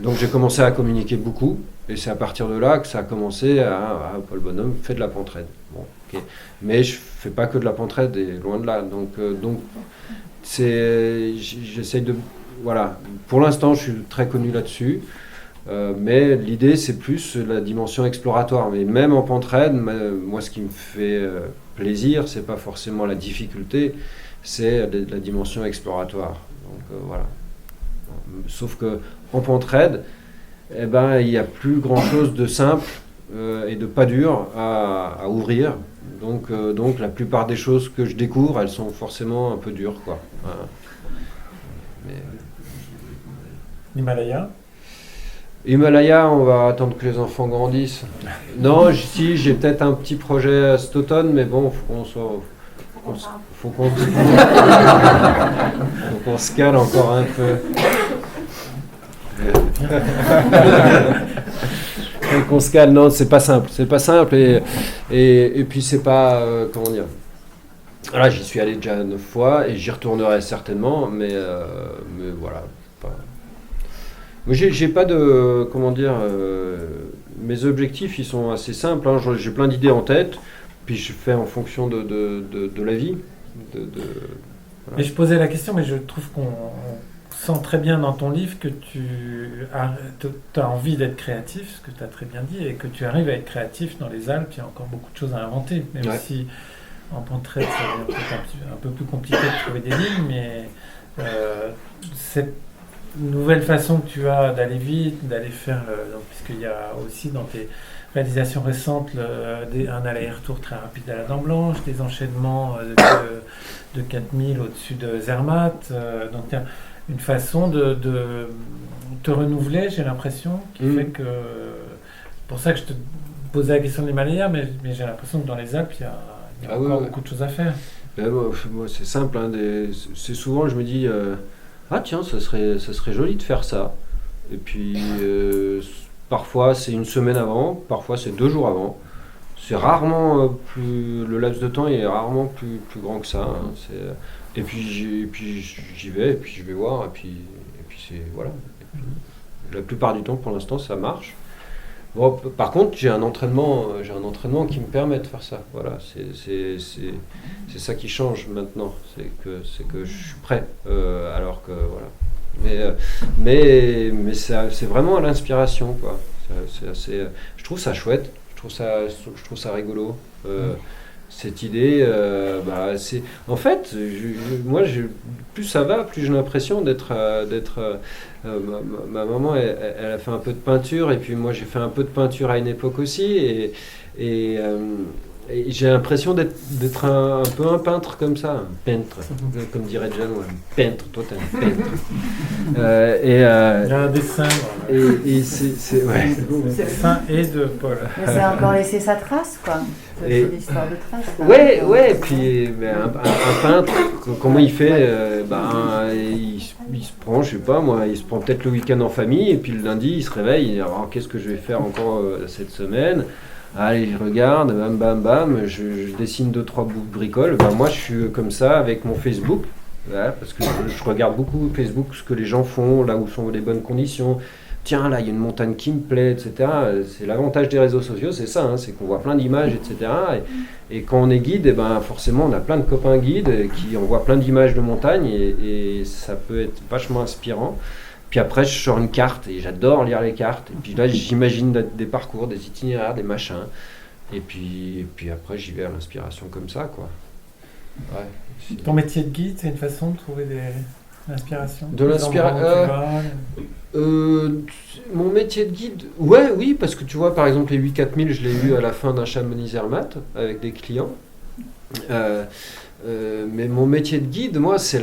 Donc j'ai commencé à communiquer beaucoup, et c'est à partir de là que ça a commencé à Paul Bonhomme fait de la pentraide. Bon, okay. Mais je ne fais pas que de la pentraide, et loin de là. Donc j'essaye de... Voilà. Pour l'instant, je suis très connu là-dessus. Mais l'idée, c'est plus la dimension exploratoire. Mais même en pentraide, moi, ce qui me fait plaisir, c'est pas forcément la difficulté, c'est la dimension exploratoire. Donc voilà. Sauf que en pentraide, il n'y a plus grand-chose de simple et de pas dur à ouvrir. Donc la plupart des choses que je découvre, elles sont forcément un peu dures, quoi. Voilà. Himalaya. Himalaya, on va attendre que les enfants grandissent. Non, si, j'ai peut-être un petit projet cet automne, mais bon, faut qu'on se cale encore un peu. Faut qu'on se cale. Non, c'est pas simple et puis c'est pas comment dire. Là, j'y suis allé déjà 9 fois et j'y retournerai certainement, mais voilà. J'ai pas de... Comment dire... mes objectifs, ils sont assez simples. Hein. J'ai plein d'idées en tête, puis je fais en fonction de la vie. Voilà. Mais je posais la question, mais je trouve qu'on sent très bien dans ton livre que tu as envie d'être créatif, ce que tu as très bien dit, et que tu arrives à être créatif dans les Alpes. Il y a encore beaucoup de choses à inventer, même si en pentraide, c'est peut-être un peu plus compliqué de trouver des lignes, mais cette nouvelle façon que tu as d'aller vite, d'aller faire, puisqu'il y a aussi dans tes réalisations récentes un aller-retour très rapide à la Dent Blanche, des enchaînements de 4000 au-dessus de Zermatt, donc il y a une façon de te renouveler, j'ai l'impression, qui fait que... C'est pour ça que je te posais la question de l'Himalaya, mais j'ai l'impression que dans les Alpes, il y a encore beaucoup de choses à faire. Moi, c'est simple, hein, c'est souvent, je me dis... ah tiens, ça serait joli de faire ça. Et puis, parfois c'est une semaine avant, parfois c'est 2 jours avant. C'est rarement le laps de temps est rarement plus grand que ça. Hein. Et puis j'y vais, et puis je vais voir, et puis c'est voilà. Et puis, la plupart du temps, pour l'instant, ça marche. Bon, par contre, j'ai un entraînement qui me permet de faire ça. Voilà, c'est ça qui change maintenant. C'est que je suis prêt, alors que voilà. Mais c'est vraiment à l'inspiration, quoi. C'est assez. Je trouve ça chouette. Je trouve ça rigolo. Cette idée, c'est. En fait, moi, plus ça va, plus j'ai l'impression d'être. Ma maman, elle a fait un peu de peinture, et puis moi, j'ai fait un peu de peinture à une époque aussi, et j'ai l'impression d'être un peu un peintre comme ça, un peintre, comme dirait Jeannot, un peintre. Toi, t'es un peintre. Il y a un dessin. Et c'est ouais. C'est dessin et de Paul. Mais c'est encore laissé sa trace, quoi. C'est l'histoire de trace. Là. Ouais. Puis un peintre, comment il fait il se prend, je sais pas moi, il se prend peut-être le week-end en famille, et puis le lundi, il se réveille, il dit qu'est-ce que je vais faire encore cette semaine. Allez, je regarde, bam, je dessine 2-3 bouts de bricole. Moi, je suis comme ça avec mon Facebook, voilà, parce que je regarde beaucoup Facebook, ce que les gens font, là où sont les bonnes conditions. Tiens, là, il y a une montagne qui me plaît, etc. C'est l'avantage des réseaux sociaux, c'est ça, hein, c'est qu'on voit plein d'images, etc. Et quand on est guide, forcément, on a plein de copains guides qui envoient plein d'images de montagne, et ça peut être vachement inspirant. Puis après, je sors une carte, et j'adore lire les cartes. Et puis là, j'imagine des parcours, des itinéraires, des machins. Et puis après, j'y vais à l'inspiration comme ça, quoi. Ouais. Ton métier de guide, c'est une façon de trouver l'inspiration? De l'inspiration. Mon métier de guide, oui, parce que tu vois, par exemple, les 8-4000, je l'ai eu à la fin d'un Chamonix-Zermatt avec des clients. Mais mon métier de guide, moi, je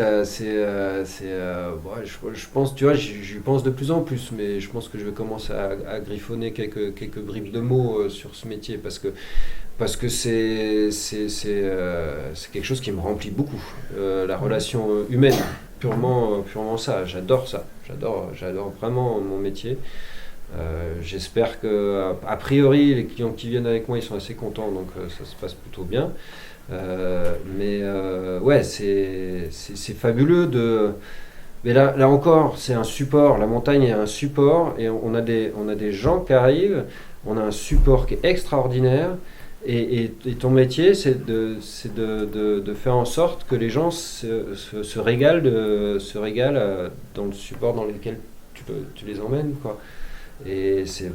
pense, tu vois, j'y pense de plus en plus, mais je pense que je vais commencer à griffonner quelques bribes de mots sur ce métier, parce que c'est quelque chose qui me remplit beaucoup, la relation humaine, purement ça, j'adore ça, j'adore vraiment mon métier. J'espère que, a priori, les clients qui viennent avec moi, ils sont assez contents, donc ça se passe plutôt bien. Ouais, c'est fabuleux de... Mais là encore, c'est un support, la montagne est un support, et on a des gens qui arrivent, on a un support qui est extraordinaire, et ton métier, c'est de faire en sorte que les gens se régalent dans le support dans lequel tu les emmènes, quoi. Et c'est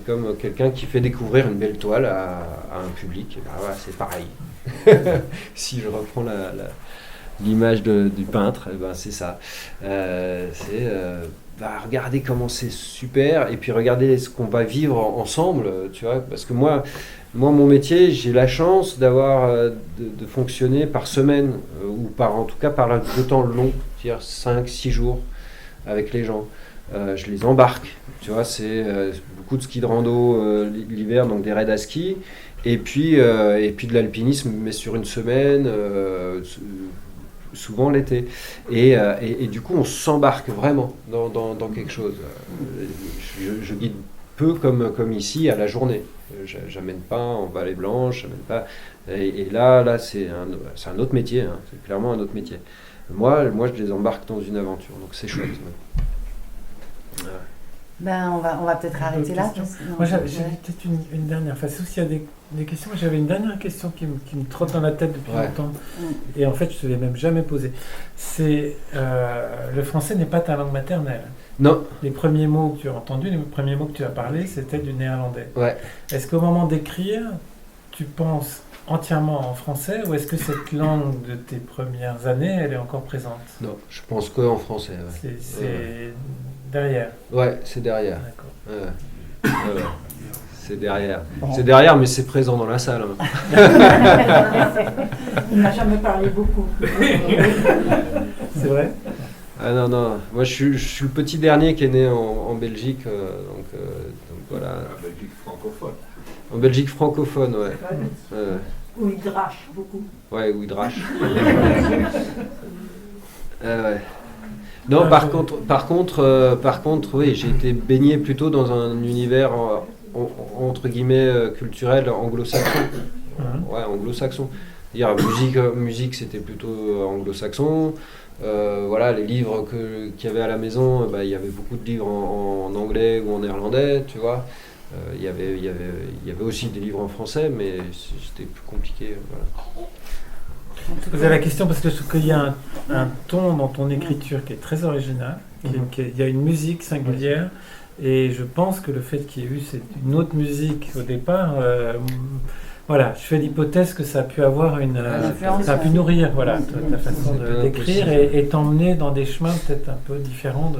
comme quelqu'un qui fait découvrir une belle toile à un public. Voilà, c'est pareil. Si je reprends l'image du peintre, c'est ça. Regardez comment c'est super, et puis regardez ce qu'on va vivre ensemble, tu vois. Parce que moi, mon métier, j'ai la chance d'avoir de fonctionner par semaine, ou en tout cas par le temps long, c'est-à-dire 5-6 jours avec les gens. Je les embarque, tu vois, c'est beaucoup de ski de rando l'hiver, donc des raids à ski, et puis de l'alpinisme, mais sur une semaine, souvent l'été. Et du coup, on s'embarque vraiment dans quelque chose. Je guide peu comme ici à la journée. J'amène pas en Vallée Blanche, j'amène pas. Et là c'est un autre métier, hein, c'est clairement un autre métier. Moi, je les embarque dans une aventure, donc c'est chouette. On va peut-être arrêter là. Moi, j'avais peut-être une dernière. Enfin, sauf s'il y a des questions, j'avais une dernière question qui me trotte dans la tête depuis longtemps. Et en fait, je ne te l'ai même jamais posée. C'est le français n'est pas ta langue maternelle. Non. Les premiers mots que tu as entendus, les premiers mots que tu as parlé, c'était du néerlandais. Ouais. Est-ce qu'au moment d'écrire, tu penses entièrement en français, ou est-ce que cette langue de tes premières années, elle est encore présente? Non, je pense qu'en français. Ouais. C'est derrière. Ouais, c'est derrière. D'accord. C'est derrière. Bon. C'est derrière, mais c'est présent dans la salle. Hein. Il n'a jamais parlé beaucoup. C'est vrai? Ah non. Moi, je suis le petit dernier qui est né en Belgique, donc voilà. En Belgique francophone. En Belgique francophone, ouais. Où il drache beaucoup. Ouais, où il drache. Ouais. Non, par contre, oui, j'ai été baigné plutôt dans un univers entre guillemets culturel anglo-saxon. Ouais, anglo-saxon. C'est-à-dire musique, c'était plutôt anglo-saxon. Voilà, les livres qu'il y avait à la maison, il y avait beaucoup de livres en anglais ou en néerlandais, tu vois. Il y avait aussi des livres en français, mais c'était plus compliqué. Voilà. Je posais la question parce que je trouve qu'il y a un ton dans ton écriture qui est très original, il y a une musique singulière, et je pense que le fait qu'il y ait eu une autre musique au départ, voilà, je fais l'hypothèse que ça a pu avoir ça a pu nourrir ta façon d'écrire et t'emmener dans des chemins peut-être un peu différents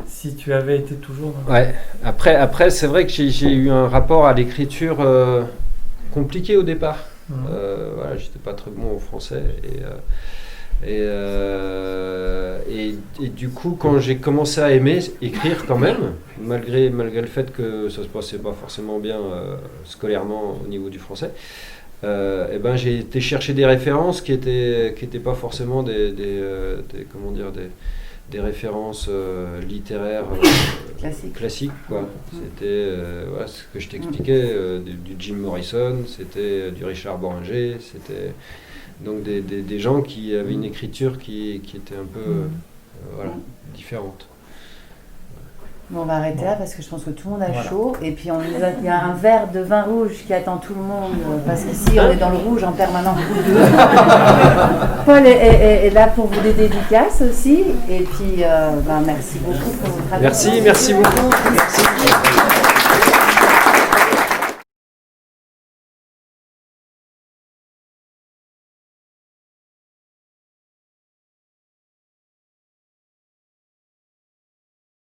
si tu avais été toujours dans... Ouais. Après c'est vrai que j'ai eu un rapport à l'écriture compliqué au départ. Voilà, j'étais pas très bon en français et du coup quand j'ai commencé à aimer écrire quand même, malgré le fait que ça se passait pas forcément bien scolairement au niveau du français, j'ai été chercher des références qui étaient pas forcément des références littéraires classiques, quoi. C'était ce que je t'expliquais, du Jim Morrison, c'était du Richard Boringer, c'était donc des gens qui avaient une écriture qui était un peu différente. Bon, on va arrêter là parce que je pense que tout le monde a chaud, et puis il y a un verre de vin rouge qui attend tout le monde parce qu'ici on est dans le rouge en permanence. Paul est là pour vous des dédicaces aussi, et puis merci beaucoup pour votre travail. Merci beaucoup. Merci.